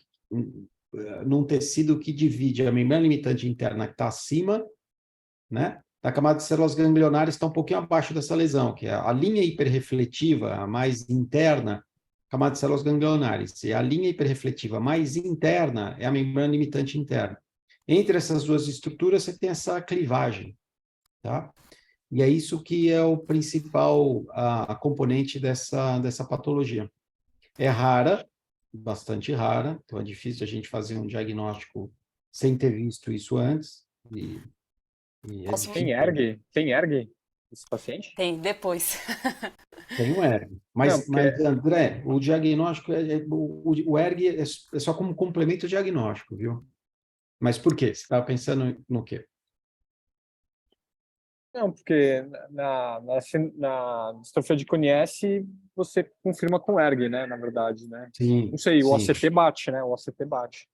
num tecido que divide a membrana limitante interna que está acima, né, da camada de células ganglionares está um pouquinho abaixo dessa lesão, que é a linha hiperrefletiva, a mais interna, camada de células ganglionares, e a linha hiperrefletiva mais interna é a membrana limitante interna. Entre essas duas estruturas, você tem essa clivagem, tá? E é isso que é o principal a componente dessa patologia. É rara, bastante rara, então é difícil a gente fazer um diagnóstico sem ter visto isso antes. E é Posso- difícil. Tem ERG esse paciente? Tem, depois. Tem o ERG. Não, Mas, porque André, o diagnóstico, o ERG é só como complemento diagnóstico, viu? Mas por quê? Você estava pensando no quê? Não, porque na distrofia de Coniesse você confirma com ERG, né? Na verdade, né? Sim, Não sei, o sim, OCT bate, né? O OCT bate.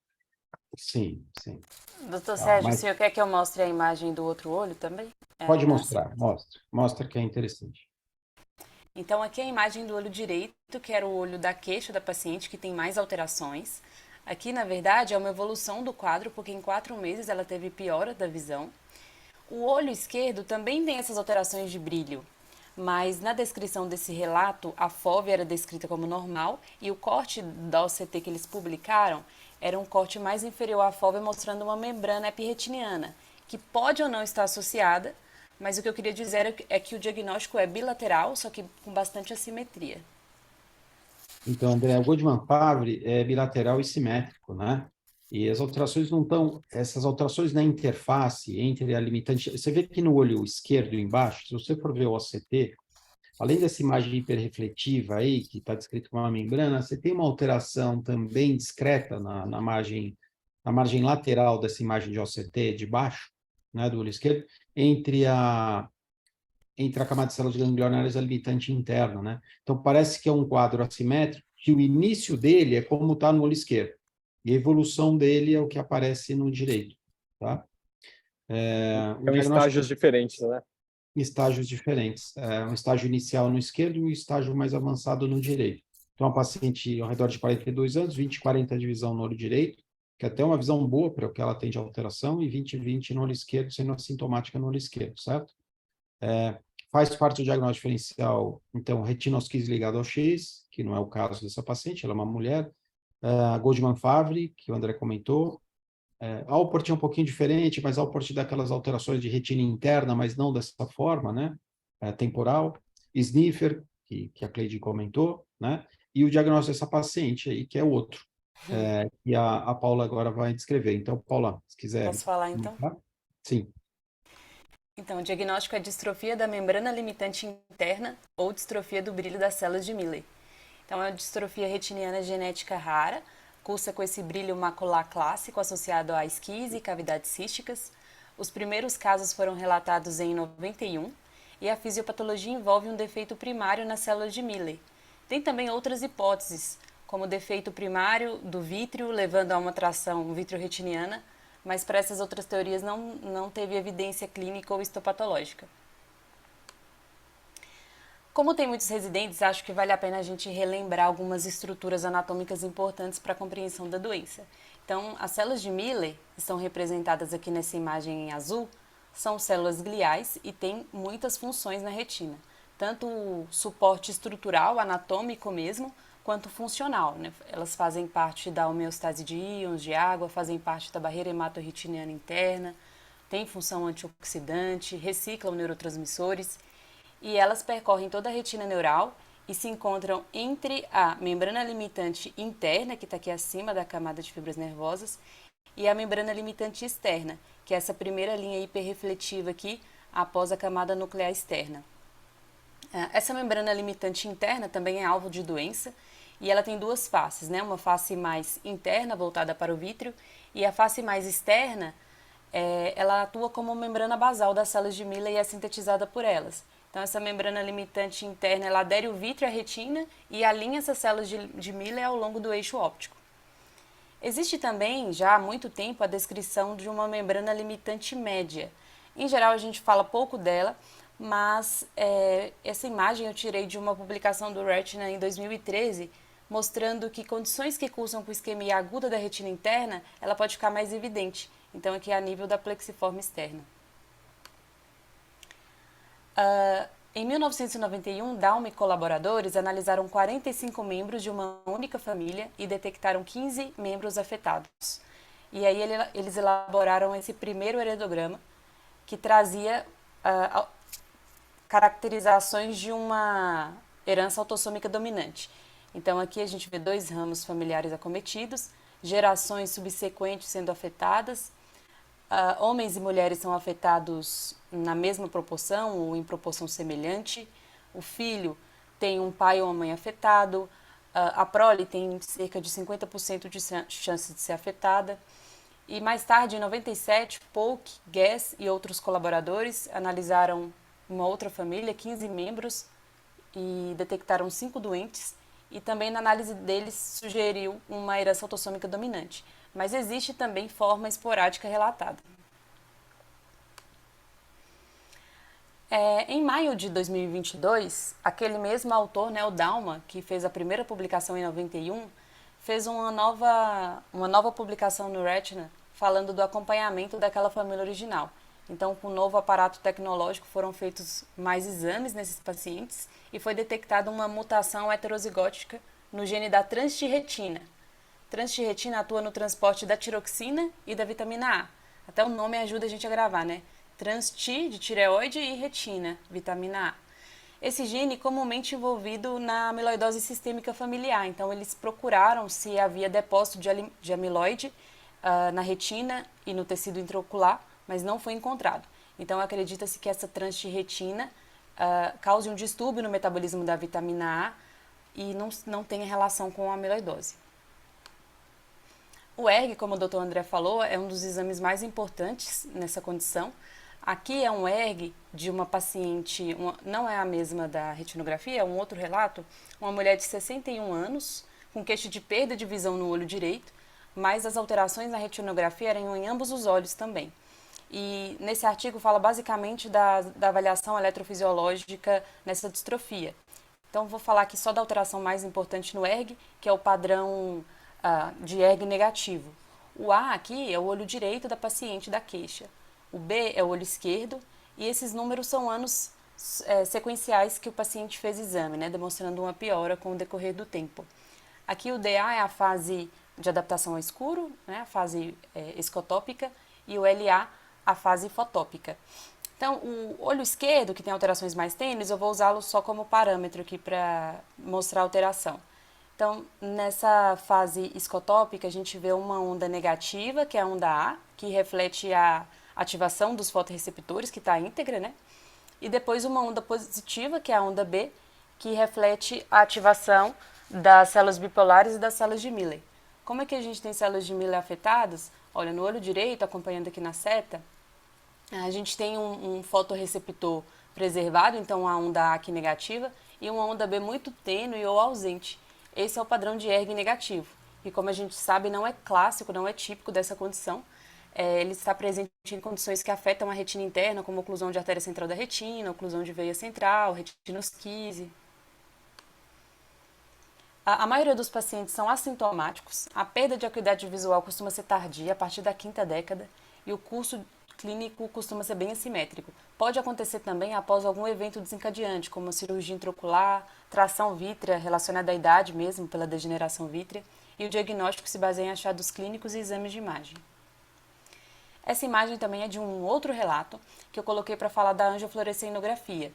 sim, sim. Doutor Tá, Sérgio, o mas senhor quer que eu mostre a imagem do outro olho também? pode Na mostrar, mostra que é interessante. Então, aqui é a imagem do olho direito, que era o olho da queixa da paciente, que tem mais alterações. Aqui, na verdade, é uma evolução do quadro, porque em 4 meses ela teve piora da visão. O olho esquerdo também tem essas alterações de brilho, mas na descrição desse relato, a fóvea era descrita como normal e o corte da OCT que eles publicaram era um corte mais inferior à fóvea, mostrando uma membrana epirretiniana, que pode ou não estar associada, mas o que eu queria dizer é que o diagnóstico é bilateral, só que com bastante assimetria. Então, André, o Goldman-Favre é bilateral e simétrico, né? E as alterações não estão... Essas alterações na interface entre a limitante... Você vê que no olho esquerdo embaixo, se você for ver o OCT, além dessa imagem hiperrefletiva aí, que está descrito como uma membrana, você tem uma alteração também discreta na margem lateral dessa imagem de OCT de baixo, né, do olho esquerdo, entre a camada de células ganglionares e a limitante interna, né? Então, parece que é um quadro assimétrico, que o início dele é como está no olho esquerdo, e a evolução dele é o que aparece no direito, tá? O São diagnóstico estágios diferentes, né? em estágios diferentes. Um estágio inicial no esquerdo e um estágio mais avançado no direito. Então, a paciente ao redor de 42 anos, 20/40 de visão no olho direito, que é até uma visão boa para o que ela tem de alteração, e 20/20 no olho esquerdo, sendo assintomática no olho esquerdo, certo? Faz parte do diagnóstico diferencial, então, retinosquise ligada ao X, que não é o caso dessa paciente, ela é uma mulher, Goldman-Favre, que o André comentou, Alport é um pouquinho diferente, mas Alport dá aquelas alterações de retina interna, mas não dessa forma, né? Temporal. Sniffer, que a Cleide comentou, né? E o diagnóstico dessa paciente aí, que é outro, que a Paula agora vai descrever. Então, Paula, se quiser... Posso falar, então? Sim. Então, o diagnóstico é distrofia da membrana limitante interna ou distrofia do brilho das células de Miller. Então, é uma distrofia retiniana genética rara, cursa com esse brilho macular clássico associado a esquise e cavidades císticas. Os primeiros casos foram relatados em 91 e a fisiopatologia envolve um defeito primário nas células de Miller. Tem também outras hipóteses, como defeito primário do vítreo, levando a uma tração vitreoretiniana, mas para essas outras teorias não teve evidência clínica ou histopatológica. Como tem muitos residentes, acho que vale a pena a gente relembrar algumas estruturas anatômicas importantes para a compreensão da doença. Então, as células de Miller, que estão representadas aqui nessa imagem em azul, são células gliais e têm muitas funções na retina. Tanto o suporte estrutural, anatômico mesmo, quanto funcional, né? Elas fazem parte da homeostase de íons de água, fazem parte da barreira hematorretiniana interna, têm função antioxidante, reciclam neurotransmissores e elas percorrem toda a retina neural e se encontram entre a membrana limitante interna, que está aqui acima da camada de fibras nervosas, e a membrana limitante externa, que é essa primeira linha hiperrefletiva aqui após a camada nuclear externa. Essa membrana limitante interna também é alvo de doença e ela tem duas faces, né? Uma face mais interna, voltada para o vítreo, e a face mais externa, ela atua como membrana basal das células de Miller e é sintetizada por elas. Então, essa membrana limitante interna, ela adere o vítreo à retina e alinha essas células de Miller ao longo do eixo óptico. Existe também, já há muito tempo, a descrição de uma membrana limitante média. Em geral, a gente fala pouco dela, mas essa imagem eu tirei de uma publicação do Retina em 2013, mostrando que condições que cursam com isquemia aguda da retina interna, ela pode ficar mais evidente. Então, aqui é a nível da plexiforme externa. Em 1991, Dalma e colaboradores analisaram 45 membros de uma única família e detectaram 15 membros afetados. E aí eles elaboraram esse primeiro heredograma que trazia caracterizações de uma herança autossômica dominante. Então aqui a gente vê 2 ramos familiares acometidos, gerações subsequentes sendo afetadas, homens e mulheres são afetados na mesma proporção ou em proporção semelhante, o filho tem um pai ou uma mãe afetado, a prole tem cerca de 50% de chance de ser afetada. E mais tarde, em 97, Polk, Guess e outros colaboradores analisaram uma outra família, 15 membros, e detectaram 5 doentes, e também na análise deles sugeriu uma herança autossômica dominante. Mas existe também forma esporádica relatada. Em maio de 2022, aquele mesmo autor, né, o Dalma, que fez a primeira publicação em 91, fez uma nova publicação no Retina falando do acompanhamento daquela família original. Então, com o novo aparato tecnológico, foram feitos mais exames nesses pacientes e foi detectada uma mutação heterozigótica no gene da transtirretina. Transtirretina atua no transporte da tiroxina e da vitamina A. Até o nome ajuda a gente a gravar, né? Trans-T de tireoide e retina, vitamina A. Esse gene comumente envolvido na amiloidose sistêmica familiar. Então, eles procuraram se havia depósito de amiloide na retina e no tecido intraocular, mas não foi encontrado. Então, acredita-se que essa transtirretina cause um distúrbio no metabolismo da vitamina A e não tenha relação com a amiloidose. O ERG, como o Dr. André falou, é um dos exames mais importantes nessa condição. Aqui é um ERG de uma paciente, não é a mesma da retinografia, é um outro relato, uma mulher de 61 anos, com queixa de perda de visão no olho direito, mas as alterações na retinografia eram em ambos os olhos também. E nesse artigo fala basicamente da avaliação eletrofisiológica nessa distrofia. Então vou falar aqui só da alteração mais importante no ERG, que é o padrão de ERG negativo. O A aqui é o olho direito da paciente da queixa. O B é o olho esquerdo e esses números são anos sequenciais que o paciente fez exame, né, demonstrando uma piora com o decorrer do tempo. Aqui o DA é a fase de adaptação ao escuro, né, a fase escotópica, e o LA a fase fotópica. Então, o olho esquerdo, que tem alterações mais tênues, eu vou usá-lo só como parâmetro aqui para mostrar a alteração. Então, nessa fase escotópica, a gente vê uma onda negativa, que é a onda A, que reflete a ativação dos fotorreceptores, que está íntegra, né? E depois uma onda positiva, que é a onda B, que reflete a ativação das células bipolares e das células de Miller. Como é que a gente tem células de Miller afetadas? Olha, no olho direito, acompanhando aqui na seta, a gente tem um fotorreceptor preservado, então a onda A aqui negativa, e uma onda B muito tênue ou ausente. Esse é o padrão de ERG negativo. E como a gente sabe, não é clássico, não é típico dessa condição. Ele está presente em condições que afetam a retina interna, como oclusão de artéria central da retina, oclusão de veia central, retinosquise. A maioria dos pacientes são assintomáticos, a perda de acuidade visual costuma ser tardia, a partir da 5ª década, e o curso clínico costuma ser bem assimétrico. Pode acontecer também após algum evento desencadeante, como a cirurgia intraocular, tração vítrea relacionada à idade mesmo, pela degeneração vítrea, e o diagnóstico se baseia em achados clínicos e exames de imagem. Essa imagem também é de um outro relato que eu coloquei para falar da angiofluoresceinografia.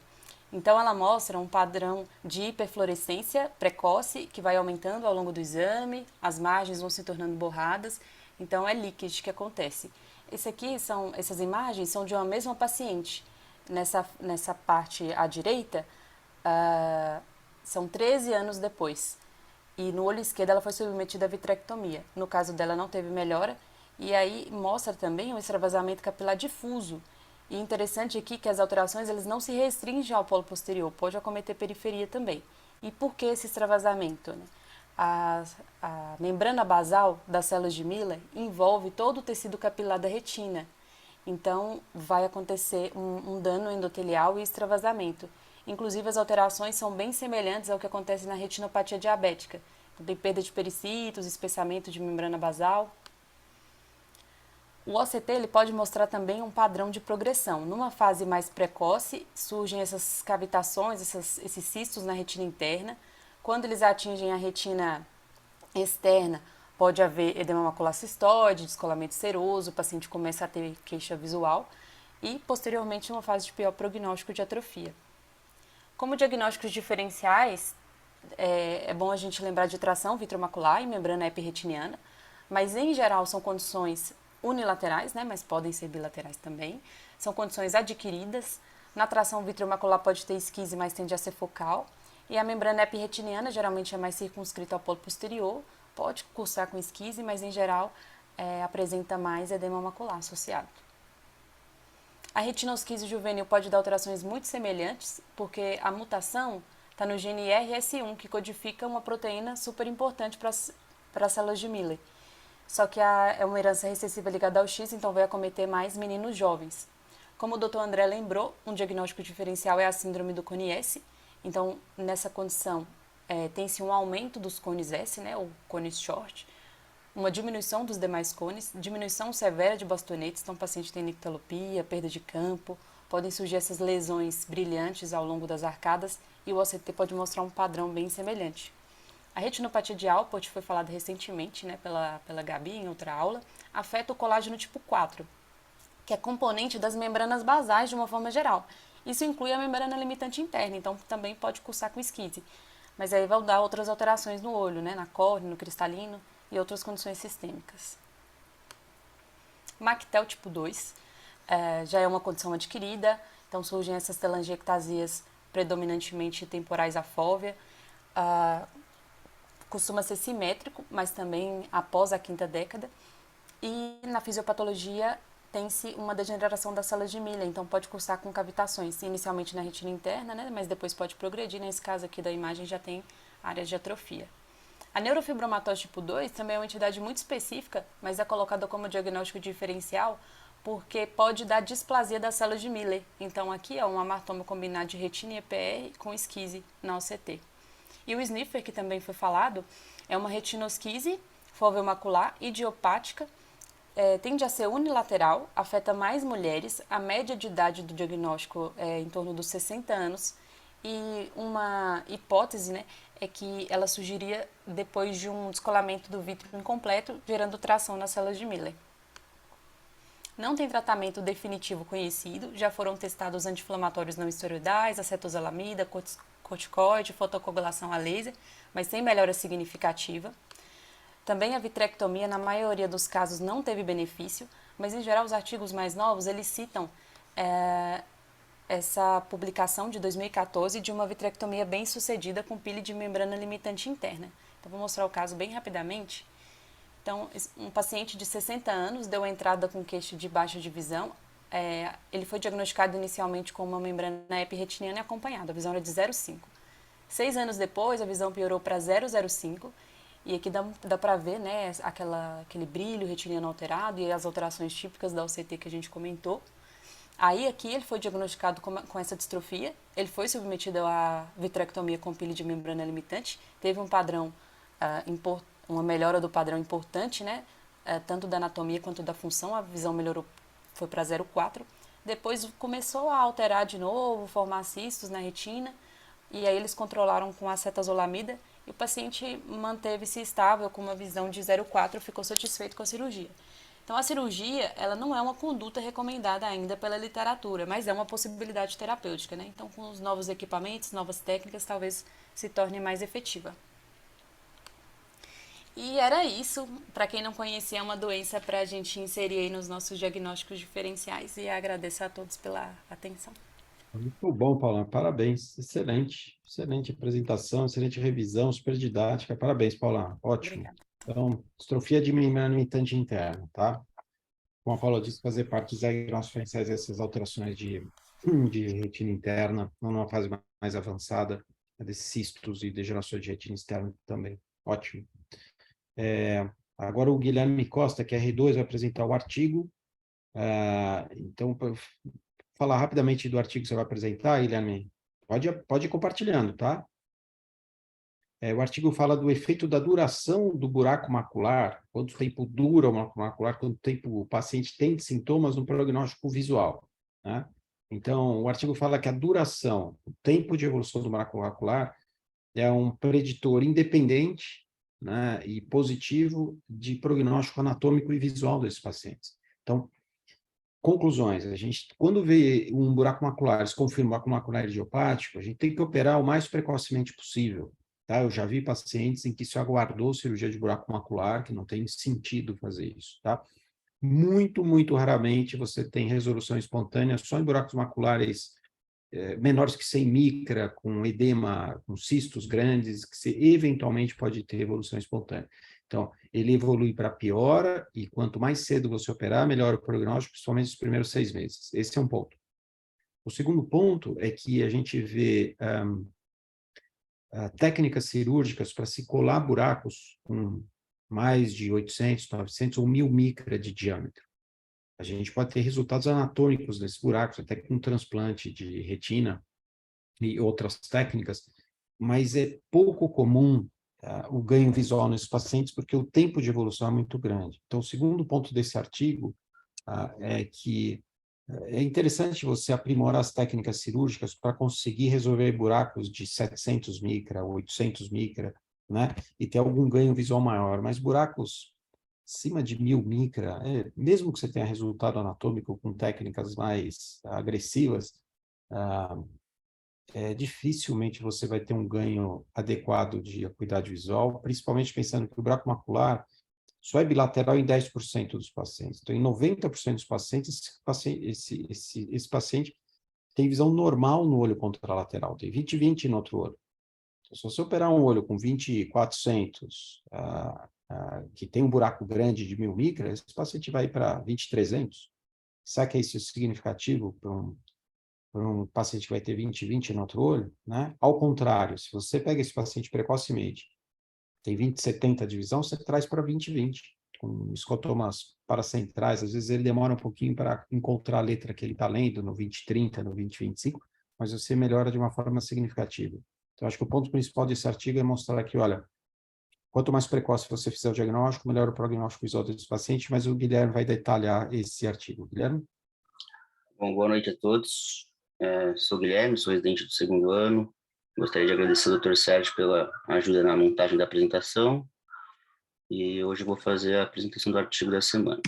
Então, ela mostra um padrão de hiperfluorescência precoce que vai aumentando ao longo do exame, as margens vão se tornando borradas, então é leakage que acontece. Essas imagens são de uma mesma paciente. Nessa parte à direita, são 13 anos depois. E no olho esquerdo ela foi submetida à vitrectomia. No caso dela não teve melhora. E aí mostra também um extravasamento capilar difuso. E interessante aqui que as alterações eles não se restringem ao polo posterior, pode acometer periferia também. E por que esse extravasamento, né? A membrana basal das células de Miller envolve todo o tecido capilar da retina. Então, vai acontecer um dano endotelial e extravasamento. Inclusive, as alterações são bem semelhantes ao que acontece na retinopatia diabética. Então, tem perda de pericitos, espessamento de membrana basal. O OCT ele pode mostrar também um padrão de progressão. Numa fase mais precoce, surgem essas cavitações, esses cistos na retina interna. Quando eles atingem a retina externa, pode haver edema macular cistoide, descolamento seroso, o paciente começa a ter queixa visual e, posteriormente, uma fase de pior prognóstico de atrofia. Como diagnósticos diferenciais, é bom a gente lembrar de tração vitreomacular e membrana epirretiniana, mas, em geral, são condições unilaterais, né, mas podem ser bilaterais também. São condições adquiridas. Na tração vitreomacular pode ter esquise, mas tende a ser focal. E a membrana epirretiniana geralmente é mais circunscrita ao polo posterior, pode cursar com esquise, mas em geral apresenta mais edema macular associado. A retinosquise juvenil pode dar alterações muito semelhantes, porque a mutação está no gene RS1, que codifica uma proteína super importante para as células de Miller. Só que é uma herança recessiva ligada ao X, então vai acometer mais meninos jovens. Como o Dr. André lembrou, um diagnóstico diferencial é a síndrome do cone S. Então, nessa condição, tem-se um aumento dos cones S, né, ou cones short, uma diminuição dos demais cones, diminuição severa de bastonetes, então o paciente tem nictalopia, perda de campo, podem surgir essas lesões brilhantes ao longo das arcadas e o OCT pode mostrar um padrão bem semelhante. A retinopatia de Alport, foi falada recentemente, né, pela Gabi em outra aula, afeta o colágeno tipo 4, que é componente das membranas basais de uma forma geral. Isso inclui a membrana limitante interna, então também pode cursar com esquise. Mas aí vai dar outras alterações no olho, né, na córnea, no cristalino e outras condições sistêmicas. Mactel tipo 2 já é uma condição adquirida, então surgem essas telangiectasias predominantemente temporais à fóvea. Costuma ser simétrico, mas também após a 5ª década. E na fisiopatologia tem-se uma degeneração das células de Miller, então pode cursar com cavitações, inicialmente na retina interna, né, mas depois pode progredir. Nesse caso aqui da imagem já tem áreas de atrofia. A neurofibromatose tipo 2 também é uma entidade muito específica, mas é colocada como diagnóstico diferencial porque pode dar displasia das células de Miller. Então aqui é um amartoma combinado de retina e EPR com esquise na OCT. E o sniffer, que também foi falado, é uma retinosquise foveomacular idiopática, tende a ser unilateral, afeta mais mulheres, a média de idade do diagnóstico é em torno dos 60 anos, e uma hipótese, né, é que ela surgiria depois de um descolamento do vítreo incompleto, gerando tração nas células de Miller. Não tem tratamento definitivo conhecido, já foram testados anti-inflamatórios não esteroidais, acetosalamida, corticoide, fotocoagulação a laser, mas sem melhora significativa. Também a vitrectomia, na maioria dos casos, não teve benefício, mas em geral os artigos mais novos, eles citam essa publicação de 2014 de uma vitrectomia bem sucedida com pile de membrana limitante interna. Então vou mostrar o caso bem rapidamente. Então, um paciente de 60 anos deu entrada com queixa de baixa de visão. Ele foi diagnosticado inicialmente com uma membrana epirretiniana acompanhada, a visão era de 0,5. 6 anos depois, a visão piorou para 0,05, e aqui dá para ver, né, aquele brilho retiniano alterado e as alterações típicas da OCT que a gente comentou. Aí aqui ele foi diagnosticado com essa distrofia, ele foi submetido à vitrectomia com pile de membrana limitante, teve um padrão uma melhora do padrão importante, né? Tanto da anatomia quanto da função, a visão melhorou, foi para 0,4. Depois começou a alterar de novo, formar cistos na retina, e aí eles controlaram com acetazolamida e o paciente manteve-se estável com uma visão de 0,4, ficou satisfeito com a cirurgia. Então, a cirurgia, ela não é uma conduta recomendada ainda pela literatura, mas é uma possibilidade terapêutica, né? Então, com os novos equipamentos, novas técnicas, talvez se torne mais efetiva. E era isso. Para quem não conhecia, é uma doença para a gente inserir aí nos nossos diagnósticos diferenciais. E agradeço a todos pela atenção. Muito bom, Paula. Parabéns. Excelente. Excelente apresentação, excelente revisão, super didática. Parabéns, Paula. Ótimo. Obrigada. Então, distrofia de membrana limitante interna, tá? Como a Paula disse, fazer parte dos diagnósticos diferenciais essas alterações de retina interna, numa fase mais avançada, desses cistos e degenerações de retina externa também. Ótimo. Agora o Guilherme Costa, que é R2, vai apresentar o artigo. Então, para falar rapidamente do artigo que você vai apresentar, Guilherme, pode ir compartilhando, tá? O artigo fala do efeito da duração do buraco macular, quanto tempo dura o buraco macular, quanto tempo o paciente tem sintomas no prognóstico visual, né? Então, o artigo fala que a duração, o tempo de evolução do buraco macular é um preditor independente, né, e positivo de prognóstico anatômico e visual desses pacientes. Então, conclusões, a gente, quando vê um buraco macular, se confirma um buraco macular idiopático, a gente tem que operar o mais precocemente possível. Tá? Eu já vi pacientes em que se aguardou cirurgia de buraco macular, que não tem sentido fazer isso. Tá? Muito, muito raramente você tem resolução espontânea só em buracos maculares menores que 100 micra, com edema, com cistos grandes, que você eventualmente pode ter evolução espontânea. Então, ele evolui para piora, e quanto mais cedo você operar, melhor o prognóstico, principalmente nos primeiros 6 meses. Esse é um ponto. O segundo ponto é que a gente vê técnicas cirúrgicas para se colar buracos com mais de 800, 900 ou 1000 micra de diâmetro. A gente pode ter resultados anatômicos nesses buracos, até com transplante de retina e outras técnicas, mas é pouco comum o ganho visual nesses pacientes, porque o tempo de evolução é muito grande. Então, o segundo ponto desse artigo é que é interessante você aprimorar as técnicas cirúrgicas para conseguir resolver buracos de 700 micra, 800 micra, né? E ter algum ganho visual maior. Mas buracos acima de 1000 micra, mesmo que você tenha resultado anatômico com técnicas mais agressivas, dificilmente você vai ter um ganho adequado de acuidade visual, principalmente pensando que o buraco macular só é bilateral em 10% dos pacientes. Então, em 90% dos pacientes, esse paciente tem visão normal no olho contralateral, tem 20/20 no outro olho. Então, se você operar um olho com 20/400, que tem um buraco grande de 1000 micra, esse paciente vai para 20/300. Será que isso é significativo para um paciente que vai ter 20/20 no outro olho? Né? Ao contrário, se você pega esse paciente precocemente, tem 20/70 de visão, você traz para 20/20, com escotomas paracentrais. Às vezes ele demora um pouquinho para encontrar a letra que ele está lendo, no 20/30, no 20/25, mas você melhora de uma forma significativa. Então, acho que o ponto principal desse artigo é mostrar que, olha, quanto mais precoce você fizer o diagnóstico, melhor o prognóstico visual desse paciente, mas o Guilherme vai detalhar esse artigo. Guilherme? Bom, boa noite a todos. Sou Guilherme, sou residente do 2º ano. Gostaria de agradecer ao Dr. Sérgio pela ajuda na montagem da apresentação. E hoje eu vou fazer a apresentação do artigo da semana.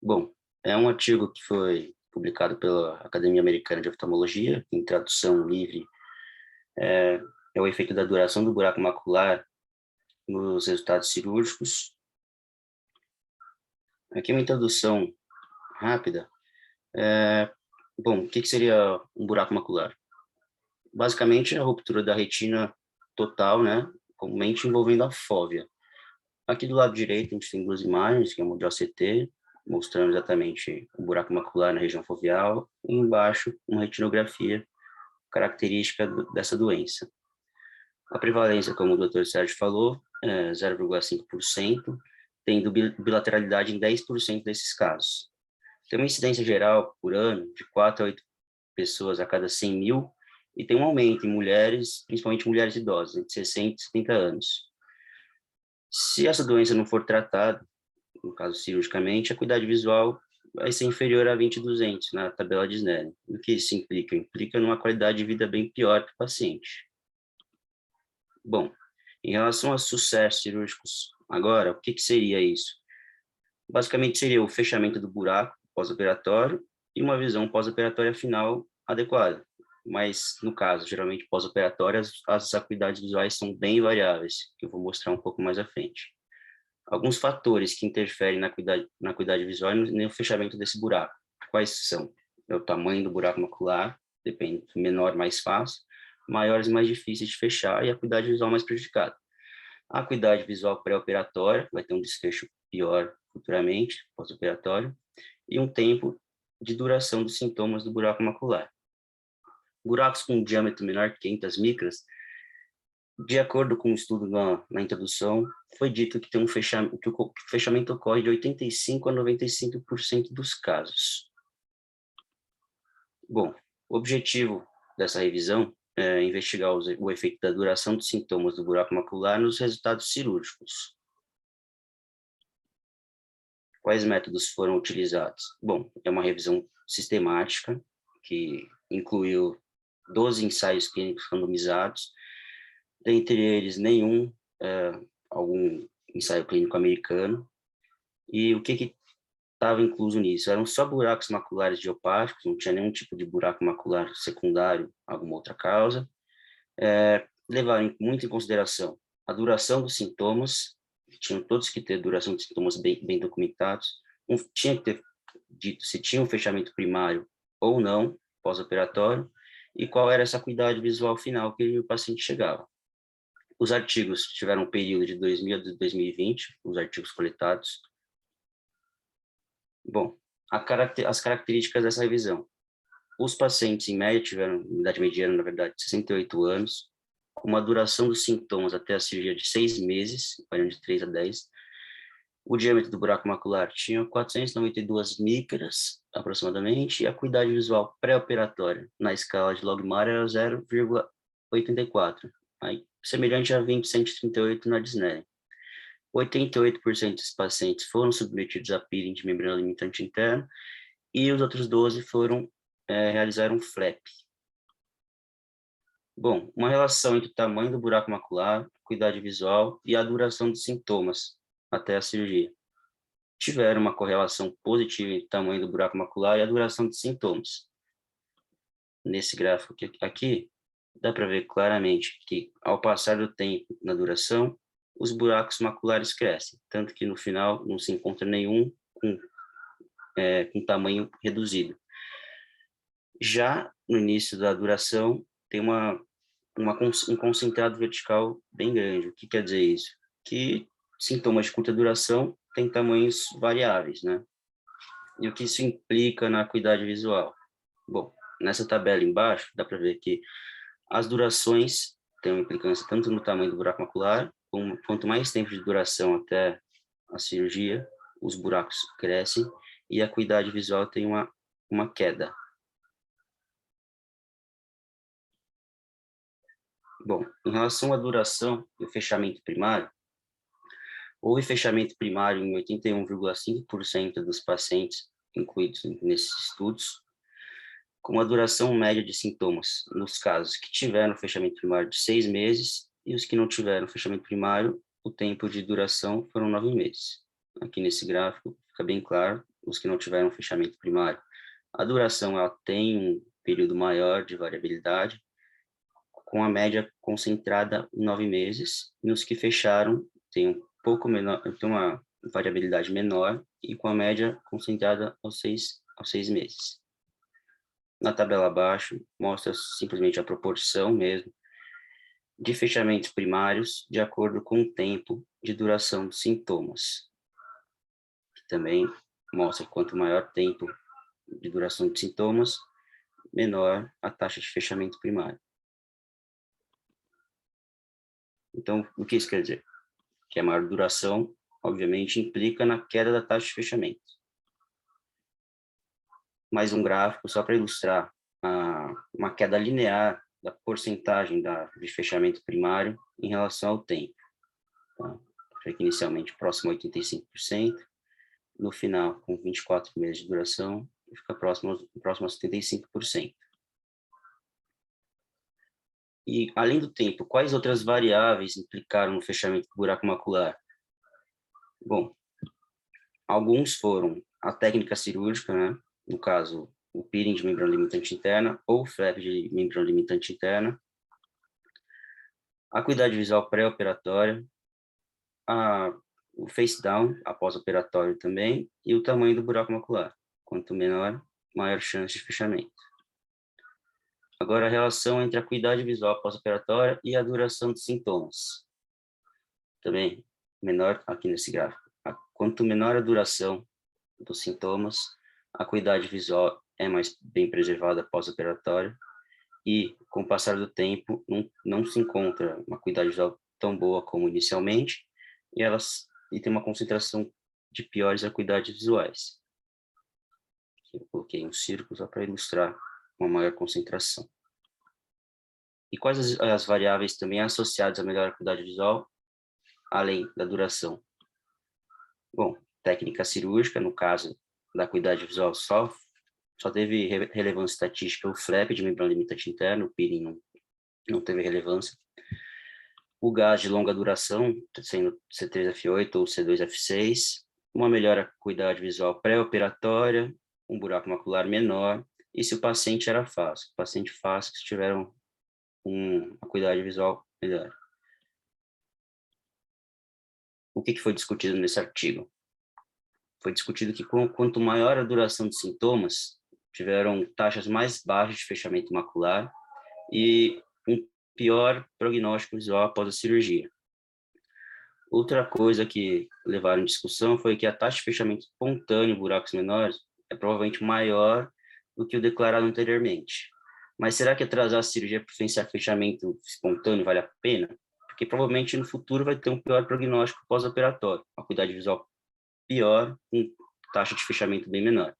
Bom, é um artigo que foi publicado pela Academia Americana de Oftalmologia, em tradução livre. É o efeito da duração do buraco macular nos resultados cirúrgicos. Aqui uma introdução rápida. Bom, o que seria um buraco macular? Basicamente, a ruptura da retina total, né, comumente envolvendo a fóvea. Aqui do lado direito, a gente tem 2 imagens, que é uma de OCT, mostrando exatamente o buraco macular na região foveal, e embaixo, uma retinografia característica dessa doença. A prevalência, como o Dr. Sérgio falou, é 0,5%, tendo bilateralidade em 10% desses casos. Tem uma incidência geral por ano de 4 a 8 pessoas a cada 100 mil, e tem um aumento em mulheres, principalmente mulheres idosas, entre 60 e 70 anos. Se essa doença não for tratada, no caso cirurgicamente, a acuidade visual vai ser inferior a 20.200 na tabela de Snellen. O que isso implica? Implica numa qualidade de vida bem pior para o paciente. Bom, em relação aos sucessos cirúrgicos, agora, o que seria isso? Basicamente seria o fechamento do buraco pós-operatório e uma visão pós-operatória final adequada. Mas, no caso, geralmente pós-operatório, as acuidades visuais são bem variáveis, que eu vou mostrar um pouco mais à frente. Alguns fatores que interferem na acuidade visual e no fechamento desse buraco. Quais são? É o tamanho do buraco macular, depende, menor mais fácil, maiores mais difíceis de fechar e a acuidade visual mais prejudicada. A acuidade visual pré-operatória vai ter um desfecho pior futuramente, pós-operatório, e um tempo de duração dos sintomas do buraco macular. Buracos com diâmetro menor que 500 micras, de acordo com o estudo na introdução, foi dito que, que o fechamento ocorre de 85% a 95% dos casos. Bom, o objetivo dessa revisão é investigar o efeito da duração dos sintomas do buraco macular nos resultados cirúrgicos. Quais métodos foram utilizados? Bom, é uma revisão sistemática que incluiu 12 ensaios clínicos randomizados, dentre eles algum ensaio clínico americano. E o que estava incluso nisso? Eram só buracos maculares idiopáticos, não tinha nenhum tipo de buraco macular secundário, alguma outra causa. Levaram muito em consideração a duração dos sintomas, tinham todos que ter duração de sintomas bem documentados, tinha que ter dito se tinha um fechamento primário ou não, pós-operatório, e qual era essa acuidade visual final que o paciente chegava. Os artigos tiveram um período de 2000 a 2020, os artigos coletados. Bom, as características dessa revisão. Os pacientes, em média, tiveram idade mediana, na verdade, de 68 anos, com uma duração dos sintomas até a cirurgia de 6 meses, variando de 3 a 10. O diâmetro do buraco macular tinha 492 micras, aproximadamente, e a acuidade visual pré-operatória, na escala de Logmar, era 0,84, semelhante a 20/138 na Snellen. 88% dos pacientes foram submetidos a peeling de membrana limitante interna, e os outros 12 realizaram flap. Bom, uma relação entre o tamanho do buraco macular, acuidade visual e a duração dos sintomas até a cirurgia. Tiveram uma correlação positiva entre o tamanho do buraco macular e a duração dos sintomas. Nesse gráfico aqui, dá para ver claramente que, ao passar do tempo na duração, os buracos maculares crescem, tanto que no final não se encontra nenhum com tamanho reduzido. Já no início da duração, tem um concentrado vertical bem grande. O que quer dizer isso? Que sintomas de curta duração têm tamanhos variáveis, né? E o que isso implica na acuidade visual? Bom, nessa tabela embaixo, dá para ver que as durações têm uma implicância tanto no tamanho do buraco macular, quanto mais tempo de duração até a cirurgia, os buracos crescem e a acuidade visual tem uma queda. Bom, em relação à duração e o fechamento primário, houve fechamento primário em 81,5% dos pacientes incluídos nesses estudos, com uma duração média de sintomas nos casos que tiveram fechamento primário de 6 meses e os que não tiveram fechamento primário, o tempo de duração foram 9 meses. Aqui nesse gráfico fica bem claro, os que não tiveram fechamento primário, a duração ela tem um período maior de variabilidade, com a média concentrada em 9 meses, e os que fecharam tem uma variabilidade menor e com a média concentrada aos 6 meses. Na tabela abaixo, mostra simplesmente a proporção mesmo de fechamentos primários de acordo com o tempo de duração dos sintomas. Também mostra que quanto maior o tempo de duração de sintomas, menor a taxa de fechamento primário. Então, o que isso quer dizer? Que a maior duração, obviamente, implica na queda da taxa de fechamento. Mais um gráfico, só para ilustrar uma queda linear da porcentagem de fechamento primário em relação ao tempo. Tá? Aqui inicialmente próximo a 85%, no final, com 24 meses de duração, fica próximo a 75%. E, além do tempo, quais outras variáveis implicaram no fechamento do buraco macular? Bom, alguns foram a técnica cirúrgica, né? No caso, o peeling de membrana limitante interna ou o flap de membrana limitante interna, a acuidade visual pré-operatória, o face down após-operatório também, e o tamanho do buraco macular. Quanto menor, maior chance de fechamento. Agora, a relação entre a acuidade visual pós-operatória e a duração dos sintomas. Também, menor aqui nesse gráfico. Quanto menor a duração dos sintomas, a acuidade visual é mais bem preservada pós-operatória e, com o passar do tempo, não se encontra uma acuidade visual tão boa como inicialmente e tem uma concentração de piores acuidades visuais. Eu coloquei um círculo só para ilustrar uma maior concentração. E quais as variáveis também associadas à melhor acuidade visual, além da duração? Bom, técnica cirúrgica, no caso da acuidade visual só teve relevância estatística o flap de membrana limitante interna, o peeling não teve relevância. O gás de longa duração, sendo C3F8 ou C2F6, uma melhor acuidade visual pré-operatória, um buraco macular menor, e se o paciente era fácil. Paciente fácil, se tiveram uma acuidade visual melhor. O que foi discutido nesse artigo? Foi discutido que quanto maior a duração de sintomas, tiveram taxas mais baixas de fechamento macular e um pior prognóstico visual após a cirurgia. Outra coisa que levaram em discussão foi que a taxa de fechamento espontâneo em buracos menores é provavelmente maior do que o declarado anteriormente. Mas será que atrasar a cirurgia para influenciar fechamento espontâneo vale a pena? Porque provavelmente no futuro vai ter um pior prognóstico pós-operatório, uma acuidade visual pior, com taxa de fechamento bem menor.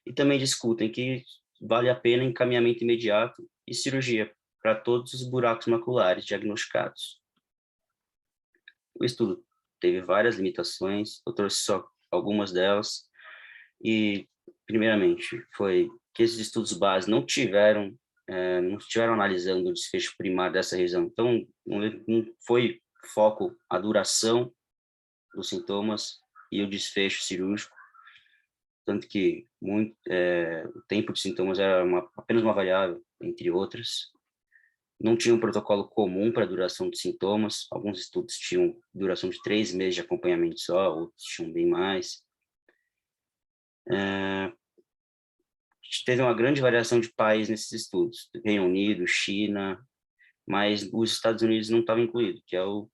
E também discutem que vale a pena encaminhamento imediato e cirurgia para todos os buracos maculares diagnosticados. O estudo teve várias limitações, eu trouxe só algumas delas, e, primeiramente, foi que esses estudos base não estiveram analisando o desfecho primário dessa região, então não foi foco a duração dos sintomas e o desfecho cirúrgico, tanto que o tempo de sintomas era apenas uma variável, entre outras. Não tinha um protocolo comum para a duração de sintomas, alguns estudos tinham duração de 3 meses de acompanhamento só, outros tinham bem mais. Teve uma grande variação de países nesses estudos, Reino Unido, China, mas os Estados Unidos não estavam incluídos, que é o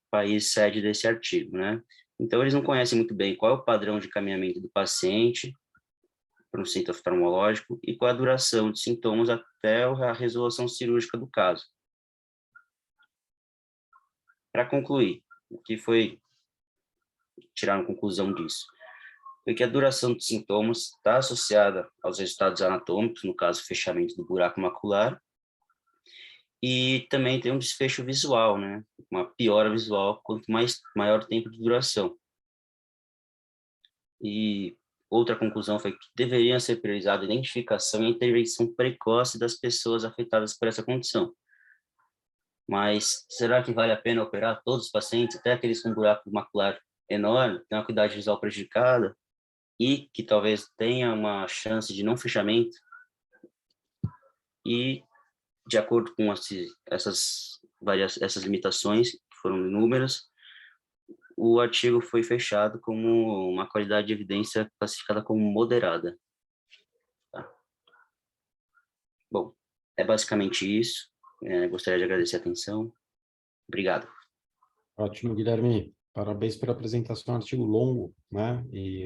país sede desse artigo, né? Então, eles não conhecem muito bem qual é o padrão de caminhamento do paciente para um centro oftalmológico e qual a duração de sintomas até a resolução cirúrgica do caso. Para concluir, o que foi tirar conclusão disso? Foi que a duração dos sintomas está associada aos resultados anatômicos, no caso, fechamento do buraco macular, e também tem um desfecho visual, né? Uma piora visual quanto maior o tempo de duração. E outra conclusão foi que deveria ser priorizada a identificação e a intervenção precoce das pessoas afetadas por essa condição. Mas será que vale a pena operar todos os pacientes, até aqueles com buraco macular enorme, que têm uma acuidade visual prejudicada e que talvez tenha uma chance de não fechamento? E, de acordo com essas limitações, que foram inúmeras, o artigo foi fechado como uma qualidade de evidência classificada como moderada. Tá? Bom, é basicamente isso. Gostaria de agradecer a atenção. Obrigado. Ótimo, Guilherme. Parabéns pela apresentação, artigo longo, né?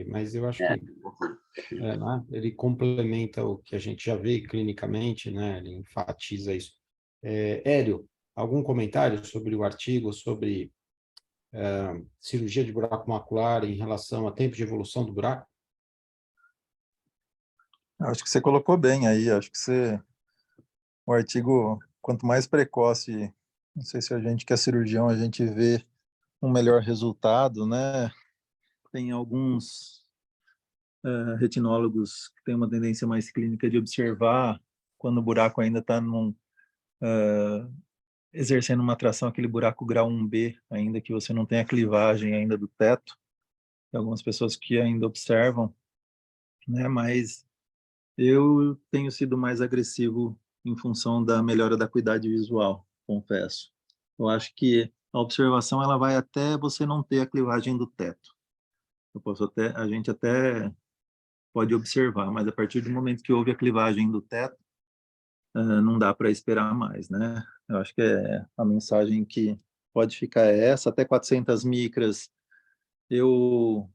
Mas eu acho que né? Ele complementa o que a gente já vê clinicamente, né? Ele enfatiza isso. Hélio, algum comentário sobre o artigo, sobre cirurgia de buraco macular em relação a tempo de evolução do buraco? Acho que você colocou bem aí, acho que o artigo, quanto mais precoce, não sei se a gente que é cirurgião, a gente vê um melhor resultado, né? tem alguns retinólogos que têm uma tendência mais clínica de observar quando o buraco ainda está exercendo uma tração, aquele buraco grau 1B, ainda que você não tenha clivagem ainda do teto. Tem algumas pessoas que ainda observam, né? Mas eu tenho sido mais agressivo em função da melhora da acuidade visual, confesso. Eu acho que a observação ela vai até você não ter a clivagem do teto. A gente até pode observar, mas a partir do momento que houve a clivagem do teto, não dá para esperar mais, né? Eu acho que a mensagem que pode ficar é essa, até 400 micras eu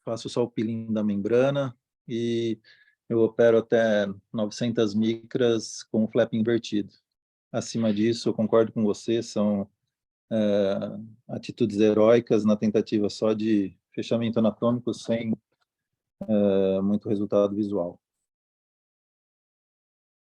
faço só o peeling da membrana e eu opero até 900 micras com o flap invertido. Acima disso, eu concordo com você, são atitudes heróicas na tentativa só de fechamento anatômico sem muito resultado visual.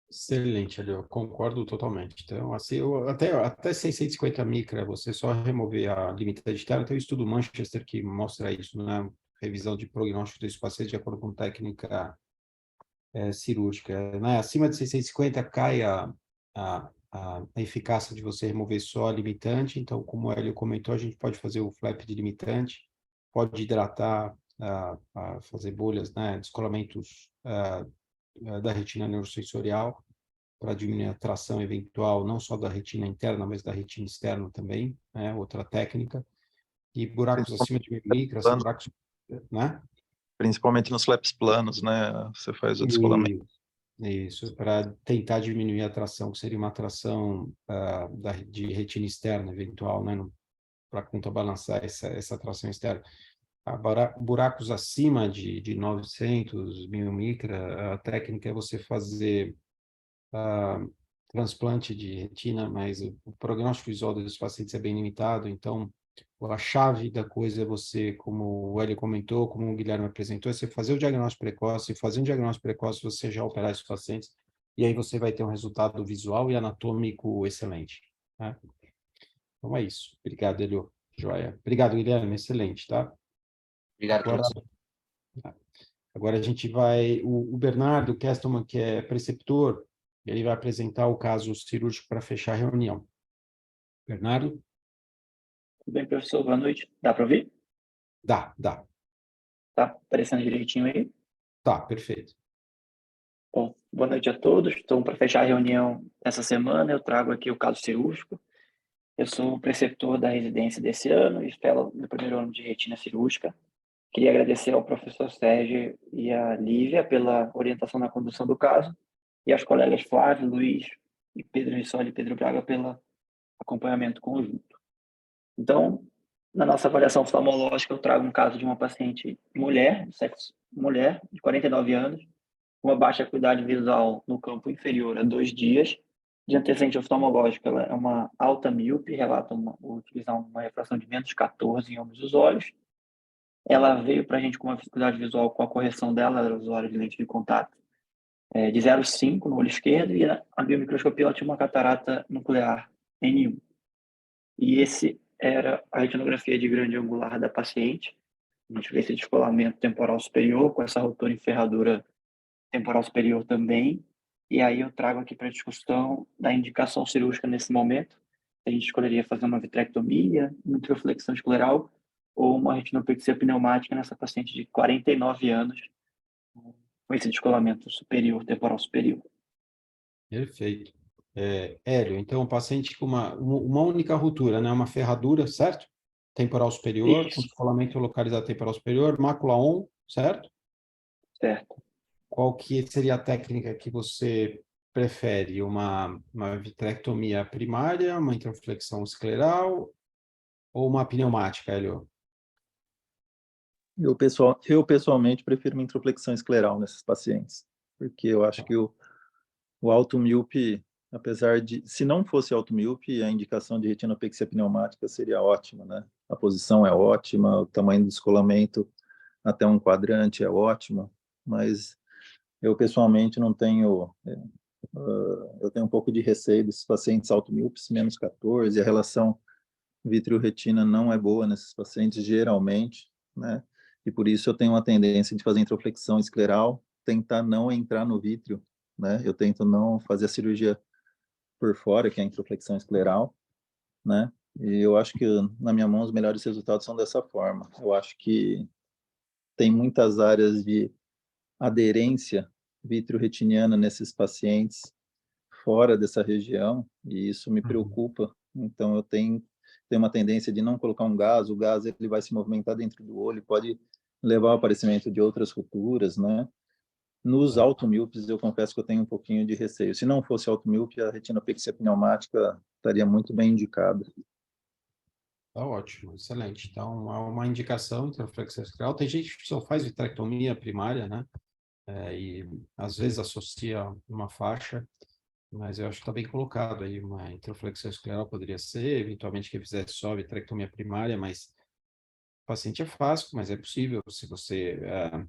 Excelente, Elio, eu concordo totalmente. Então, assim, até 650 micra, você só remover a limitante externa, tem o estudo Manchester que mostra isso, né? Revisão de prognóstico desse paciente de acordo com técnica cirúrgica, né? Acima de 650 cai a eficácia de você remover só a limitante, então, como o Hélio comentou, a gente pode fazer o flap de limitante, pode hidratar, fazer bolhas, né? Descolamentos da retina neurosensorial, para diminuir a tração eventual, não só da retina interna, mas da retina externa também, né? Outra técnica. E buracos acima de 1.000 micras, são buracos, né? Principalmente nos flaps planos, né? Você faz o descolamento. Isso, para tentar diminuir a tração, que seria uma tração de retina externa eventual, né? Para contrabalançar essa tração externa. Buracos acima de 900, 1.000 micra, a técnica é você fazer transplante de retina, mas o prognóstico visual dos pacientes é bem limitado, então a chave da coisa é você, como o Hélio comentou, como o Guilherme apresentou, é você fazer o diagnóstico precoce, fazendo o diagnóstico precoce, você já operar esses pacientes, e aí você vai ter um resultado visual e anatômico excelente, né? Então é isso. Obrigado, Hélio. Joia. Obrigado, Guilherme. Excelente, tá? Obrigado, Agora, professor. agora a gente vai... O Bernardo Kestelman, que é preceptor, ele vai apresentar o caso cirúrgico para fechar a reunião. Bernardo? Tudo bem, professor? Boa noite. Dá para ouvir? Dá. Tá aparecendo direitinho aí? Tá, perfeito. Bom, boa noite a todos. Então, para fechar a reunião essa semana, eu trago aqui o caso cirúrgico. Eu sou preceptor da residência desse ano e fellow do primeiro ano de retina cirúrgica. Queria agradecer ao professor Sérgio e à Lívia pela orientação na condução do caso e aos colegas Flávio, Luiz e Pedro Rissoli e Pedro Braga pelo acompanhamento conjunto. Então, na nossa avaliação oftalmológica, eu trago um caso de uma paciente mulher, de sexo mulher, de 49 anos, uma baixa acuidade visual no campo inferior há 2 dias, de antecedente oftalmológico, ela é uma alta míope, relata utilizar uma refração de menos 14 em ambos os olhos. Ela veio para a gente com uma dificuldade visual com a correção dela, era usuária de lente de contato, de 0,5 no olho esquerdo, e a biomicroscopia ela tinha uma catarata nuclear N1. E esse era a retinografia de grande angular da paciente. A gente vê esse descolamento temporal superior, com essa rotura em ferradura temporal superior também. E aí eu trago aqui para a discussão da indicação cirúrgica nesse momento. A gente escolheria fazer uma vitrectomia, uma introflexão escleral ou uma retinopexia pneumática nessa paciente de 49 anos, com esse descolamento superior, temporal superior. Perfeito. Hélio, então, o paciente com uma única ruptura, né? Uma ferradura, certo? Temporal superior, com Isso. descolamento localizado temporal superior, mácula ON, certo? Certo. Qual que seria a técnica que você prefere? Uma vitrectomia primária, uma introflexão escleral ou uma pneumática, Hélio? Eu pessoalmente prefiro uma introflexão escleral nesses pacientes, porque eu acho que o alto míope, apesar de, se não fosse alto míope, a indicação de retinopexia pneumática seria ótima, né? A posição é ótima, o tamanho do descolamento até um quadrante é ótimo, mas eu pessoalmente não tenho, eu tenho um pouco de receio desses pacientes alto míopes, menos 14, a relação vítreo-retina não é boa nesses pacientes geralmente, né? e por isso eu tenho uma tendência de fazer introflexão escleral, tentar não entrar no vítreo, né? Eu tento não fazer a cirurgia por fora, que é a introflexão escleral, né? E eu acho que, na minha mão, os melhores resultados são dessa forma. Eu acho que tem muitas áreas de aderência vitreoretiniana nesses pacientes fora dessa região, e isso me preocupa. Então, eu tenho uma tendência de não colocar um gás, o gás ele vai se movimentar dentro do olho, pode levar ao aparecimento de outras rupturas, né? Nos automíopes, eu confesso que eu tenho um pouquinho de receio. Se não fosse automíope, a retinopexia pneumática estaria muito bem indicada. Tá ótimo, excelente. Então, há uma indicação intraflexão escleral. Tem gente que só faz vitrectomia primária, né? E às vezes associa uma faixa, mas eu acho que está bem colocado aí. Uma intraflexão escleral poderia ser, eventualmente, que fizesse só vitrectomia primária, mas o paciente é fácil, mas é possível. Se você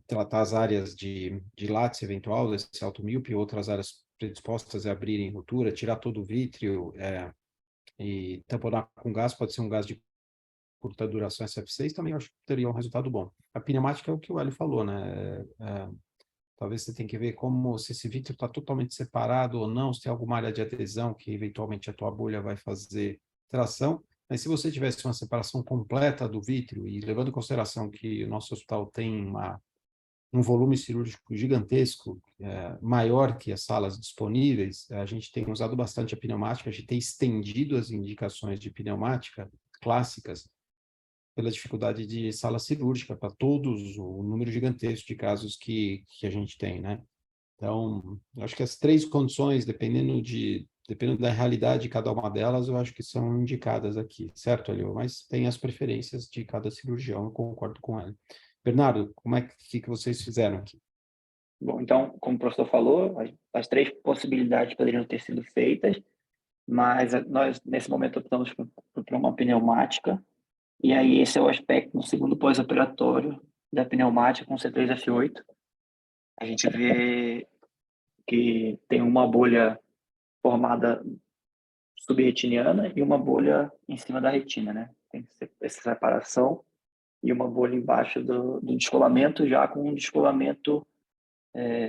tratar as áreas de látice eventual desse automíope, outras áreas predispostas a abrirem ruptura, tirar todo o vítreo e tamponar com gás, pode ser um gás de curta duração SF6, também eu acho que teria um resultado bom. A pneumática é o que o Hélio falou, né? Talvez você tenha que ver como se esse vítreo está totalmente separado ou não, se tem alguma área de adesão que eventualmente a tua bolha vai fazer tração. Mas se você tivesse uma separação completa do vítreo, e levando em consideração que o nosso hospital tem um volume cirúrgico gigantesco, maior que as salas disponíveis, a gente tem usado bastante a pneumática, a gente tem estendido as indicações de pneumática clássicas pela dificuldade de sala cirúrgica para todos o número gigantesco de casos que a gente tem, né? Então, eu acho que as três condições, dependendo da realidade de cada uma delas, eu acho que são indicadas aqui, certo, Elio? Mas tem as preferências de cada cirurgião, eu concordo com ela. Bernardo, como é que vocês fizeram aqui? Bom, então, como o professor falou, as três possibilidades poderiam ter sido feitas, mas nós, nesse momento, optamos por uma pneumática, e aí esse é o aspecto no segundo pós-operatório da pneumática com C3F8. A gente vê que tem uma bolha formada subretiniana e uma bolha em cima da retina, né? Tem essa separação e uma bolha embaixo do descolamento, já com um descolamento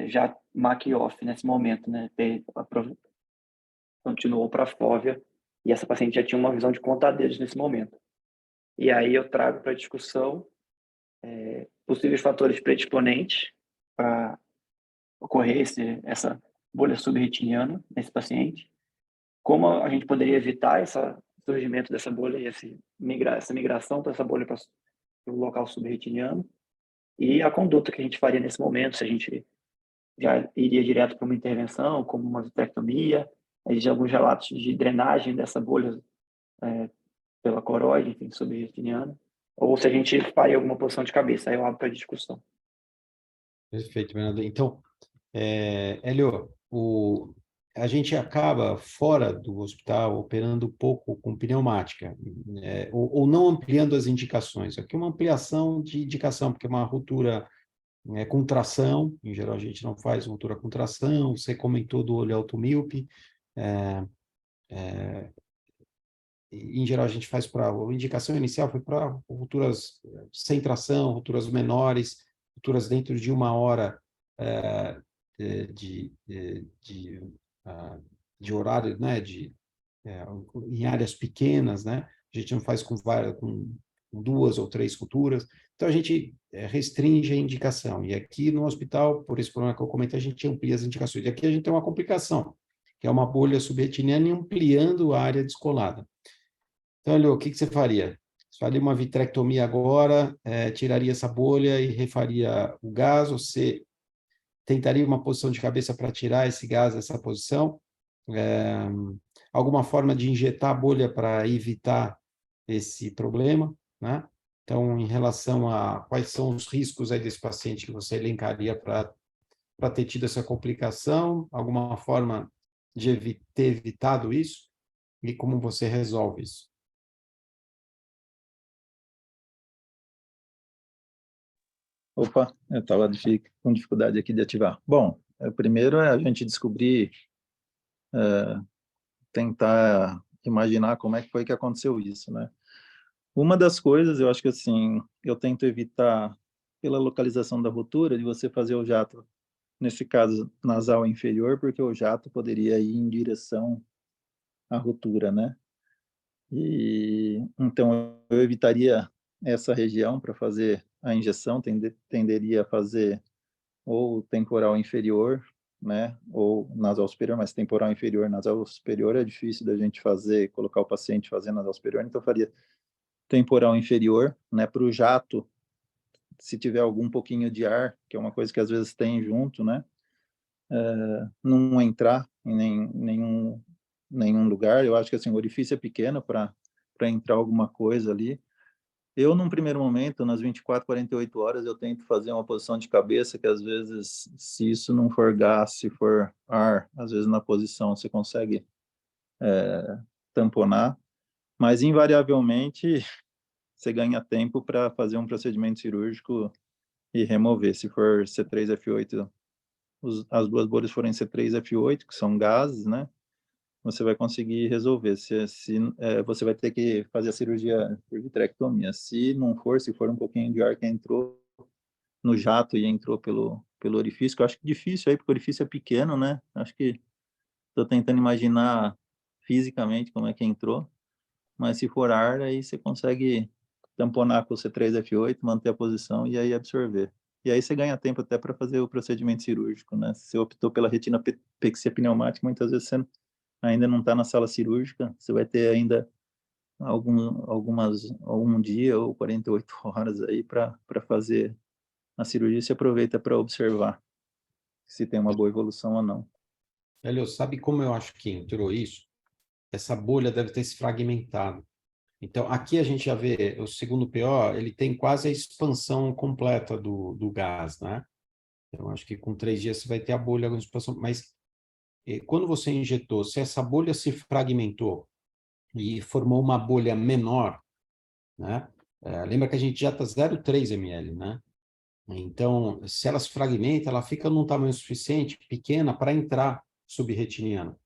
já MAC-off nesse momento, né? Continuou para a fóvea e essa paciente já tinha uma visão de conta-dedos nesse momento. E aí eu trago para a discussão possíveis fatores predisponentes para ocorrer essa bolha subretiniana nesse paciente, como a gente poderia evitar esse surgimento dessa bolha e essa migração dessa bolha para o local subretiniano, e a conduta que a gente faria nesse momento, se a gente já iria direto para uma intervenção, como uma vitrectomia, existem alguns relatos de drenagem dessa bolha pela coroide, enfim, subretiniana, ou se a gente faria alguma posição de cabeça, aí eu abro para discussão. Perfeito, Bernardo. Então, Hélio, a gente acaba fora do hospital operando pouco com pneumática, ou não ampliando as indicações. Aqui é uma ampliação de indicação, porque é uma ruptura com tração, em geral a gente não faz ruptura com tração, você comentou do olho automíope, em geral a gente faz a indicação inicial foi para rupturas sem tração, rupturas menores, rupturas dentro de 1 hora de horário, né, em áreas pequenas, né? A gente não faz com 2 ou 3 rupturas, então a gente restringe a indicação. E aqui no hospital, por esse problema que eu comentei, a gente amplia as indicações. E aqui a gente tem uma complicação, que é uma bolha subretiniana ampliando a área descolada. Então, Leo, o que você faria? Você faria uma vitrectomia agora, tiraria essa bolha e refaria o gás, ou você tentaria uma posição de cabeça para tirar esse gás dessa posição? Alguma forma de injetar a bolha para evitar esse problema, né? Então, em relação a quais são os riscos aí desse paciente que você elencaria para ter tido essa complicação, alguma forma de ter evitado isso e como você resolve isso? Opa, eu estava com dificuldade aqui de ativar. Bom, primeiro é a gente descobrir, tentar imaginar como é que foi que aconteceu isso, né? Uma das coisas, eu acho que assim, eu tento evitar pela localização da rotura, de você fazer o jato, nesse caso, nasal inferior, porque o jato poderia ir em direção à rotura, né? E então eu evitaria essa região para fazer a injeção, tenderia a fazer ou temporal inferior, né, ou nasal superior, mas temporal inferior, nasal superior é difícil da gente fazer, colocar o paciente fazendo nasal superior, então eu faria temporal inferior, né, para o jato, se tiver algum pouquinho de ar, que é uma coisa que às vezes tem junto, né, não entrar em nenhum lugar. Eu acho que assim, o orifício é pequeno para entrar alguma coisa ali. Eu, num primeiro momento, nas 24, 48 horas, eu tento fazer uma posição de cabeça, que às vezes, se isso não for gás, se for ar, às vezes na posição você consegue tamponar, mas invariavelmente você ganha tempo para fazer um procedimento cirúrgico e remover. Se for C3F8, as duas bolhas forem C3F8, que são gases, né? Você vai conseguir resolver. Você vai ter que fazer a cirurgia por vitrectomia. Se não for, se for um pouquinho de ar que entrou no jato e entrou pelo orifício, que eu acho que difícil aí, porque o orifício é pequeno, né? Acho que estou tentando imaginar fisicamente como é que entrou, mas se for ar, aí você consegue tamponar com o C3F8, manter a posição e aí absorver. E aí você ganha tempo até para fazer o procedimento cirúrgico, né? Se você optou pela retinopexia pneumática, muitas vezes você ainda não está na sala cirúrgica, você vai ter ainda algum dia ou 48 horas aí para fazer a cirurgia, e se aproveita para observar se tem uma boa evolução ou não. Hélio, sabe como eu acho que entrou isso? Essa bolha deve ter se fragmentado. Então, aqui a gente já vê, o segundo PO, ele tem quase a expansão completa do gás, né? Então, acho que com 3 dias você vai ter a bolha com expansão, mas quando você injetou, se essa bolha se fragmentou e formou uma bolha menor, né? Lembra que a gente já está 0,3 ml, né? Então, se ela se fragmenta, ela fica num tamanho suficiente, pequena, para entrar subretiniana.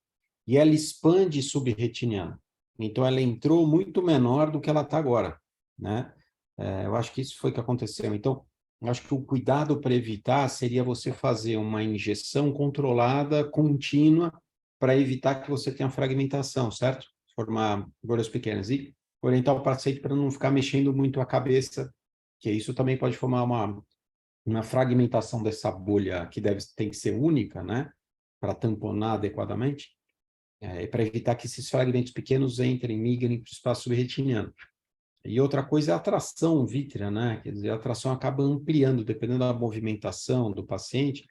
E ela expande subretiniana. Então, ela entrou muito menor do que ela está agora, né? Eu acho que isso foi o que aconteceu. Então, eu acho que o cuidado para evitar seria você fazer uma injeção controlada, contínua, para evitar que você tenha fragmentação, certo? Formar bolhas pequenas. E orientar o paciente para não ficar mexendo muito a cabeça, que isso também pode formar uma fragmentação dessa bolha que tem que ser única, né? Para tamponar adequadamente, para evitar que esses fragmentos pequenos migrem para o espaço subretiniano. E outra coisa é a tração vítrea, né? Quer dizer, a tração acaba ampliando, dependendo da movimentação do paciente,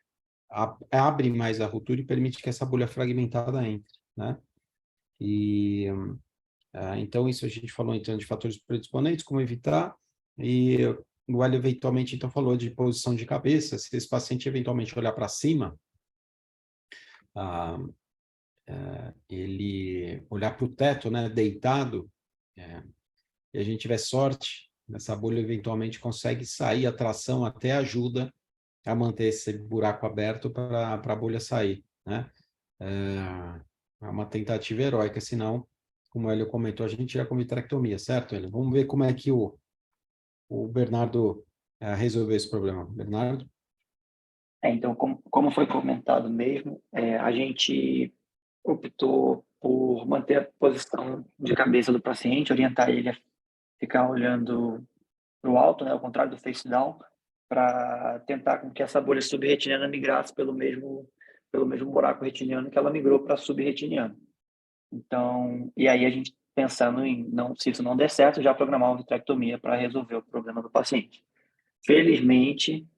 abre mais a rotura e permite que essa bolha fragmentada entre, né? E então isso a gente falou então de fatores predisponentes, como evitar, e o Hélio eventualmente então falou de posição de cabeça. Se esse paciente eventualmente olhar para cima, ele olhar para o teto, né, deitado, e a gente tiver sorte, essa bolha eventualmente consegue sair, a tração até ajuda a manter esse buraco aberto para a bolha sair, né? É uma tentativa heróica, senão, como o Hélio comentou, a gente ia com vitrectomia, certo, Hélio? Vamos ver como é que o Bernardo resolveu esse problema. Bernardo? Então, como foi comentado mesmo, a gente optou por manter a posição de cabeça do paciente, orientar ele a ficar olhando para o alto, né, ao contrário do face down, para tentar com que essa bolha subretiniana migrasse pelo mesmo buraco retiniano que ela migrou para subretiniano. Então, e aí a gente pensando em, se isso não der certo, já programar uma vitrectomia para resolver o problema do paciente. Felizmente,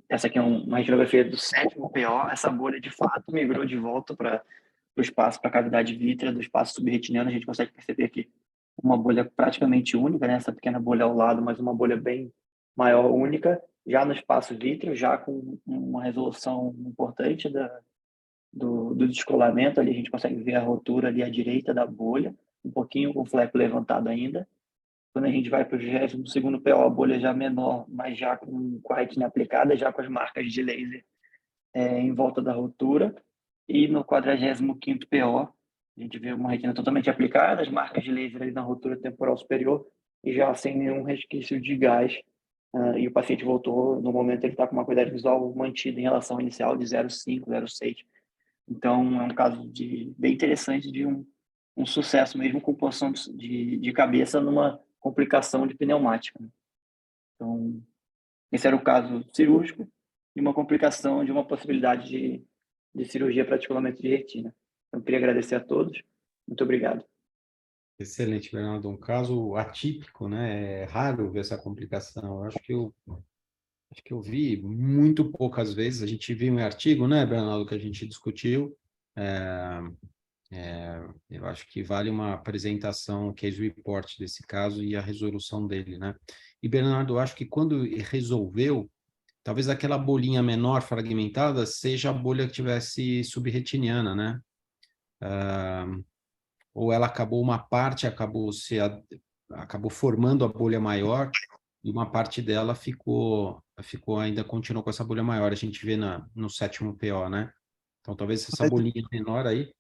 essa aqui é uma radiografia do 7º PO, essa bolha de fato migrou de volta para o espaço, para a cavidade vítrea do espaço subretiniano. A gente consegue perceber aqui uma bolha praticamente única, né? Essa pequena bolha ao lado, mas uma bolha bem maior, única, já no espaço vítreo, já com uma resolução importante do descolamento. Ali a gente consegue ver a rotura ali à direita da bolha, um pouquinho com o fleco levantado ainda. Quando a gente vai para o 22º PO, a bolha já menor, mas já com a retina aplicada, já com as marcas de laser em volta da rotura. E no 45º PO, a gente vê uma retina totalmente aplicada, as marcas de laser ali na rotura temporal superior e já sem nenhum resquício de gás e o paciente voltou, no momento ele está com uma qualidade visual mantida em relação inicial de 0,5, 0,6. Então, é um caso bem interessante de um sucesso mesmo com posição de cabeça numa complicação de pneumática, né? Então, esse era o caso cirúrgico e uma complicação de uma possibilidade de cirurgia para descolamento de retina. Então, eu queria agradecer a todos. Muito obrigado. Excelente, Bernardo. Um caso atípico, né? É raro ver essa complicação. Eu acho que eu vi muito poucas vezes. A gente viu em artigo, né, Bernardo, que a gente discutiu. Eu acho que vale uma apresentação, case report desse caso e a resolução dele, né? E, Bernardo, eu acho que quando resolveu, talvez aquela bolinha menor fragmentada seja a bolha que tivesse subretiniana, né? Ou ela acabou, uma parte acabou formando a bolha maior e uma parte dela ainda continuou com essa bolha maior. A gente vê no 7º PO, né? Então, talvez essa Mas, bolinha menor aí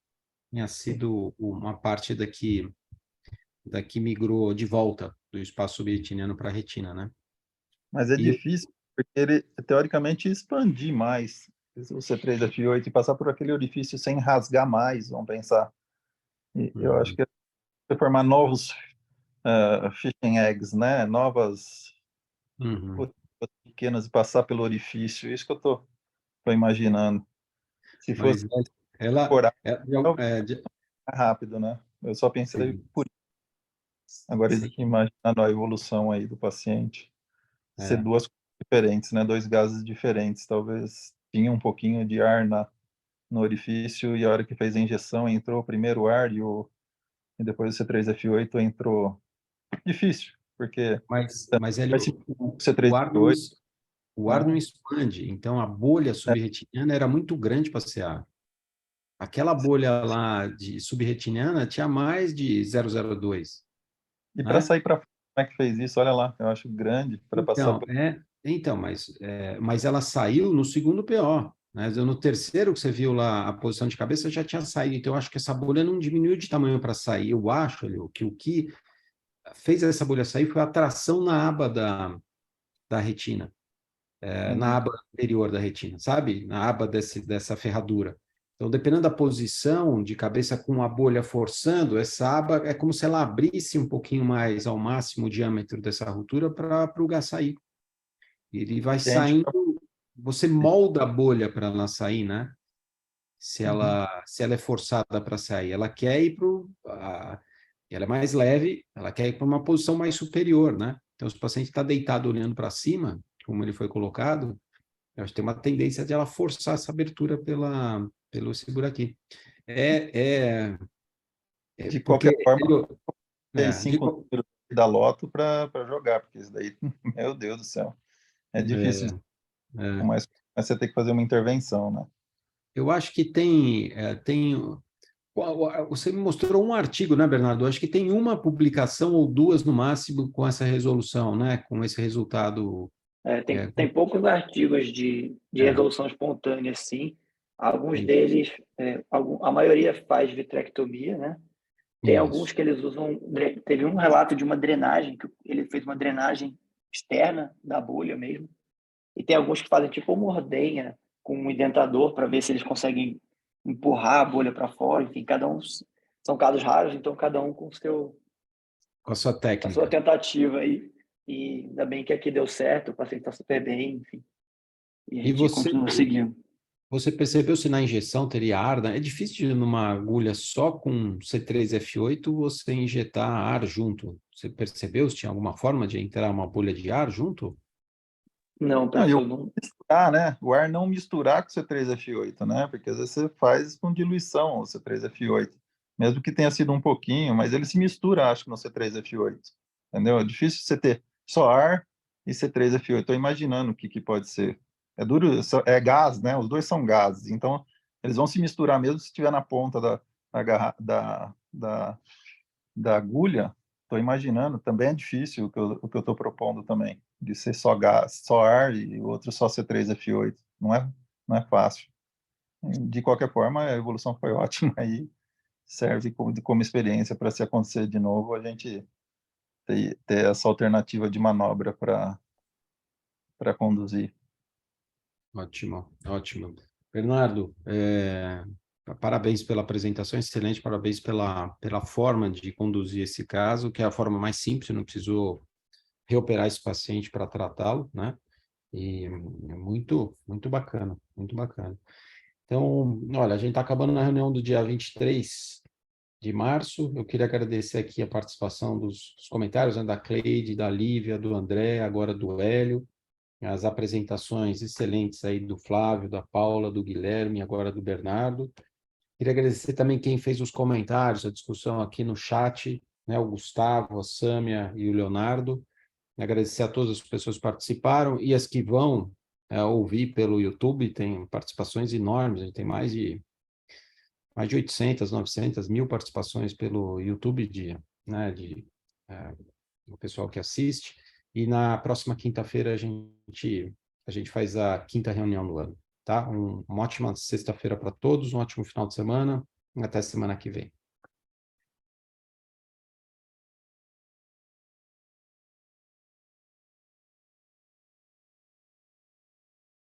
tenha sido uma parte daqui migrou de volta do espaço subretiniano para a retina, né? mas é E difícil, porque ele, teoricamente, expandir mais o C3F8 e passar por aquele orifício sem rasgar mais, vamos pensar. E eu acho que é formar novos fishing eggs, né? Novas pequenas e passar pelo orifício. Isso que eu tô imaginando. Se fosse Mas ela, corar, é é, rápido, né? Eu só pensei sim, por isso. Agora, sim, imaginando a evolução aí do paciente, ser é. duas coisas diferentes, né? Dois gases diferentes. Talvez tinha um pouquinho de ar no orifício e a hora que fez a injeção entrou o primeiro ar e depois o C3F8 entrou. Difícil, porque Mas ele, vai ser o o ar não, C3F8, o ar não né? expande, então a bolha subretiniana era muito grande para CA. Aquela bolha lá de subretiniana tinha mais de 0,02, E para né? sair para fora, como é que fez isso? Olha lá, eu acho grande para passar por. Mas ela saiu no 2º PO, né? No terceiro que você viu lá, a posição de cabeça já tinha saído, então eu acho que essa bolha não diminuiu de tamanho para sair. Eu acho, Elio, que o que fez essa bolha sair foi a tração na aba da retina. Na aba anterior da retina, sabe? Na aba dessa ferradura. Então, dependendo da posição de cabeça com a bolha forçando, essa aba é como se ela abrisse um pouquinho mais ao máximo o diâmetro dessa ruptura para o gás sair. Ele vai Gente, saindo, você molda a bolha para ela sair, né? Se uhum. ela é forçada para sair, ela quer ir ela é mais leve, ela quer ir para uma posição mais superior, né? Então, se o paciente está deitado olhando para cima, como ele foi colocado, eu acho que tem uma tendência de ela forçar essa abertura pelo esse buraquinho. De Porque qualquer forma, tem é, de, 5 números da Loto para jogar, porque isso daí, meu Deus do céu, é difícil, é, mas você tem que fazer uma intervenção, né? eu acho que tem. Você me mostrou um artigo, né, Bernardo? Eu acho que tem uma publicação ou duas no máximo com essa resolução, né? Com esse resultado. Tem poucos artigos de É, resolução espontânea, sim. Alguns isso. deles, a maioria faz vitrectomia, né? Tem alguns Isso. que eles usam. Teve um relato de uma drenagem, que ele fez uma drenagem externa da bolha mesmo. E tem alguns que fazem tipo uma ordenha com um identador para ver se eles conseguem empurrar a bolha para fora. Enfim, cada um. São casos raros, então cada um Com a sua com a sua técnica. tentativa. E ainda bem que aqui deu certo, o paciente está super bem, enfim. E a E gente continua seguindo. você percebeu se na injeção teria ar, né? É difícil numa agulha só com C3F8 você injetar ar junto. Você percebeu se tinha alguma forma de entrar uma bolha de ar junto? Não, Não, e o professor, não. misturar, né? O ar não misturar com o C3F8, né? Porque às vezes você faz com diluição o C3F8, mesmo que tenha sido um pouquinho, mas ele se mistura, acho, no C3F8, entendeu? É difícil você ter só ar e C3F8. Estou imaginando o que pode ser. É duro, é gás, né? Os dois são gases, então eles vão se misturar mesmo se estiver na ponta da agulha. Estou imaginando, também é difícil o que eu estou propondo também, de ser só gás, só ar e o outro só C3F8. Não é fácil. De qualquer forma, a evolução foi ótima aí, serve como experiência para, se acontecer de novo, a gente ter essa alternativa de manobra para para conduzir. Ótimo, ótimo. Bernardo, parabéns pela apresentação, excelente, parabéns pela forma de conduzir esse caso, que é a forma mais simples, não precisou reoperar esse paciente para tratá-lo, né? E é muito, muito bacana, muito bacana. Então, olha, a gente está acabando na reunião do dia 23 de março. Eu queria agradecer aqui a participação dos comentários, né, da Cleide, da Lívia, do André, agora do Hélio, as apresentações excelentes aí do Flávio, da Paula, do Guilherme, agora do Bernardo. Queria agradecer também quem fez os comentários, a discussão aqui no chat, né, o Gustavo, a Sâmia e o Leonardo. Agradecer a todas as pessoas que participaram e as que vão ouvir pelo YouTube, tem participações enormes, a gente tem mais de 800, 900, 1000 participações pelo YouTube do pessoal que assiste. E na próxima quinta-feira a gente faz a quinta reunião do ano, tá? Uma ótima sexta-feira para todos, um ótimo final de semana, até semana que vem.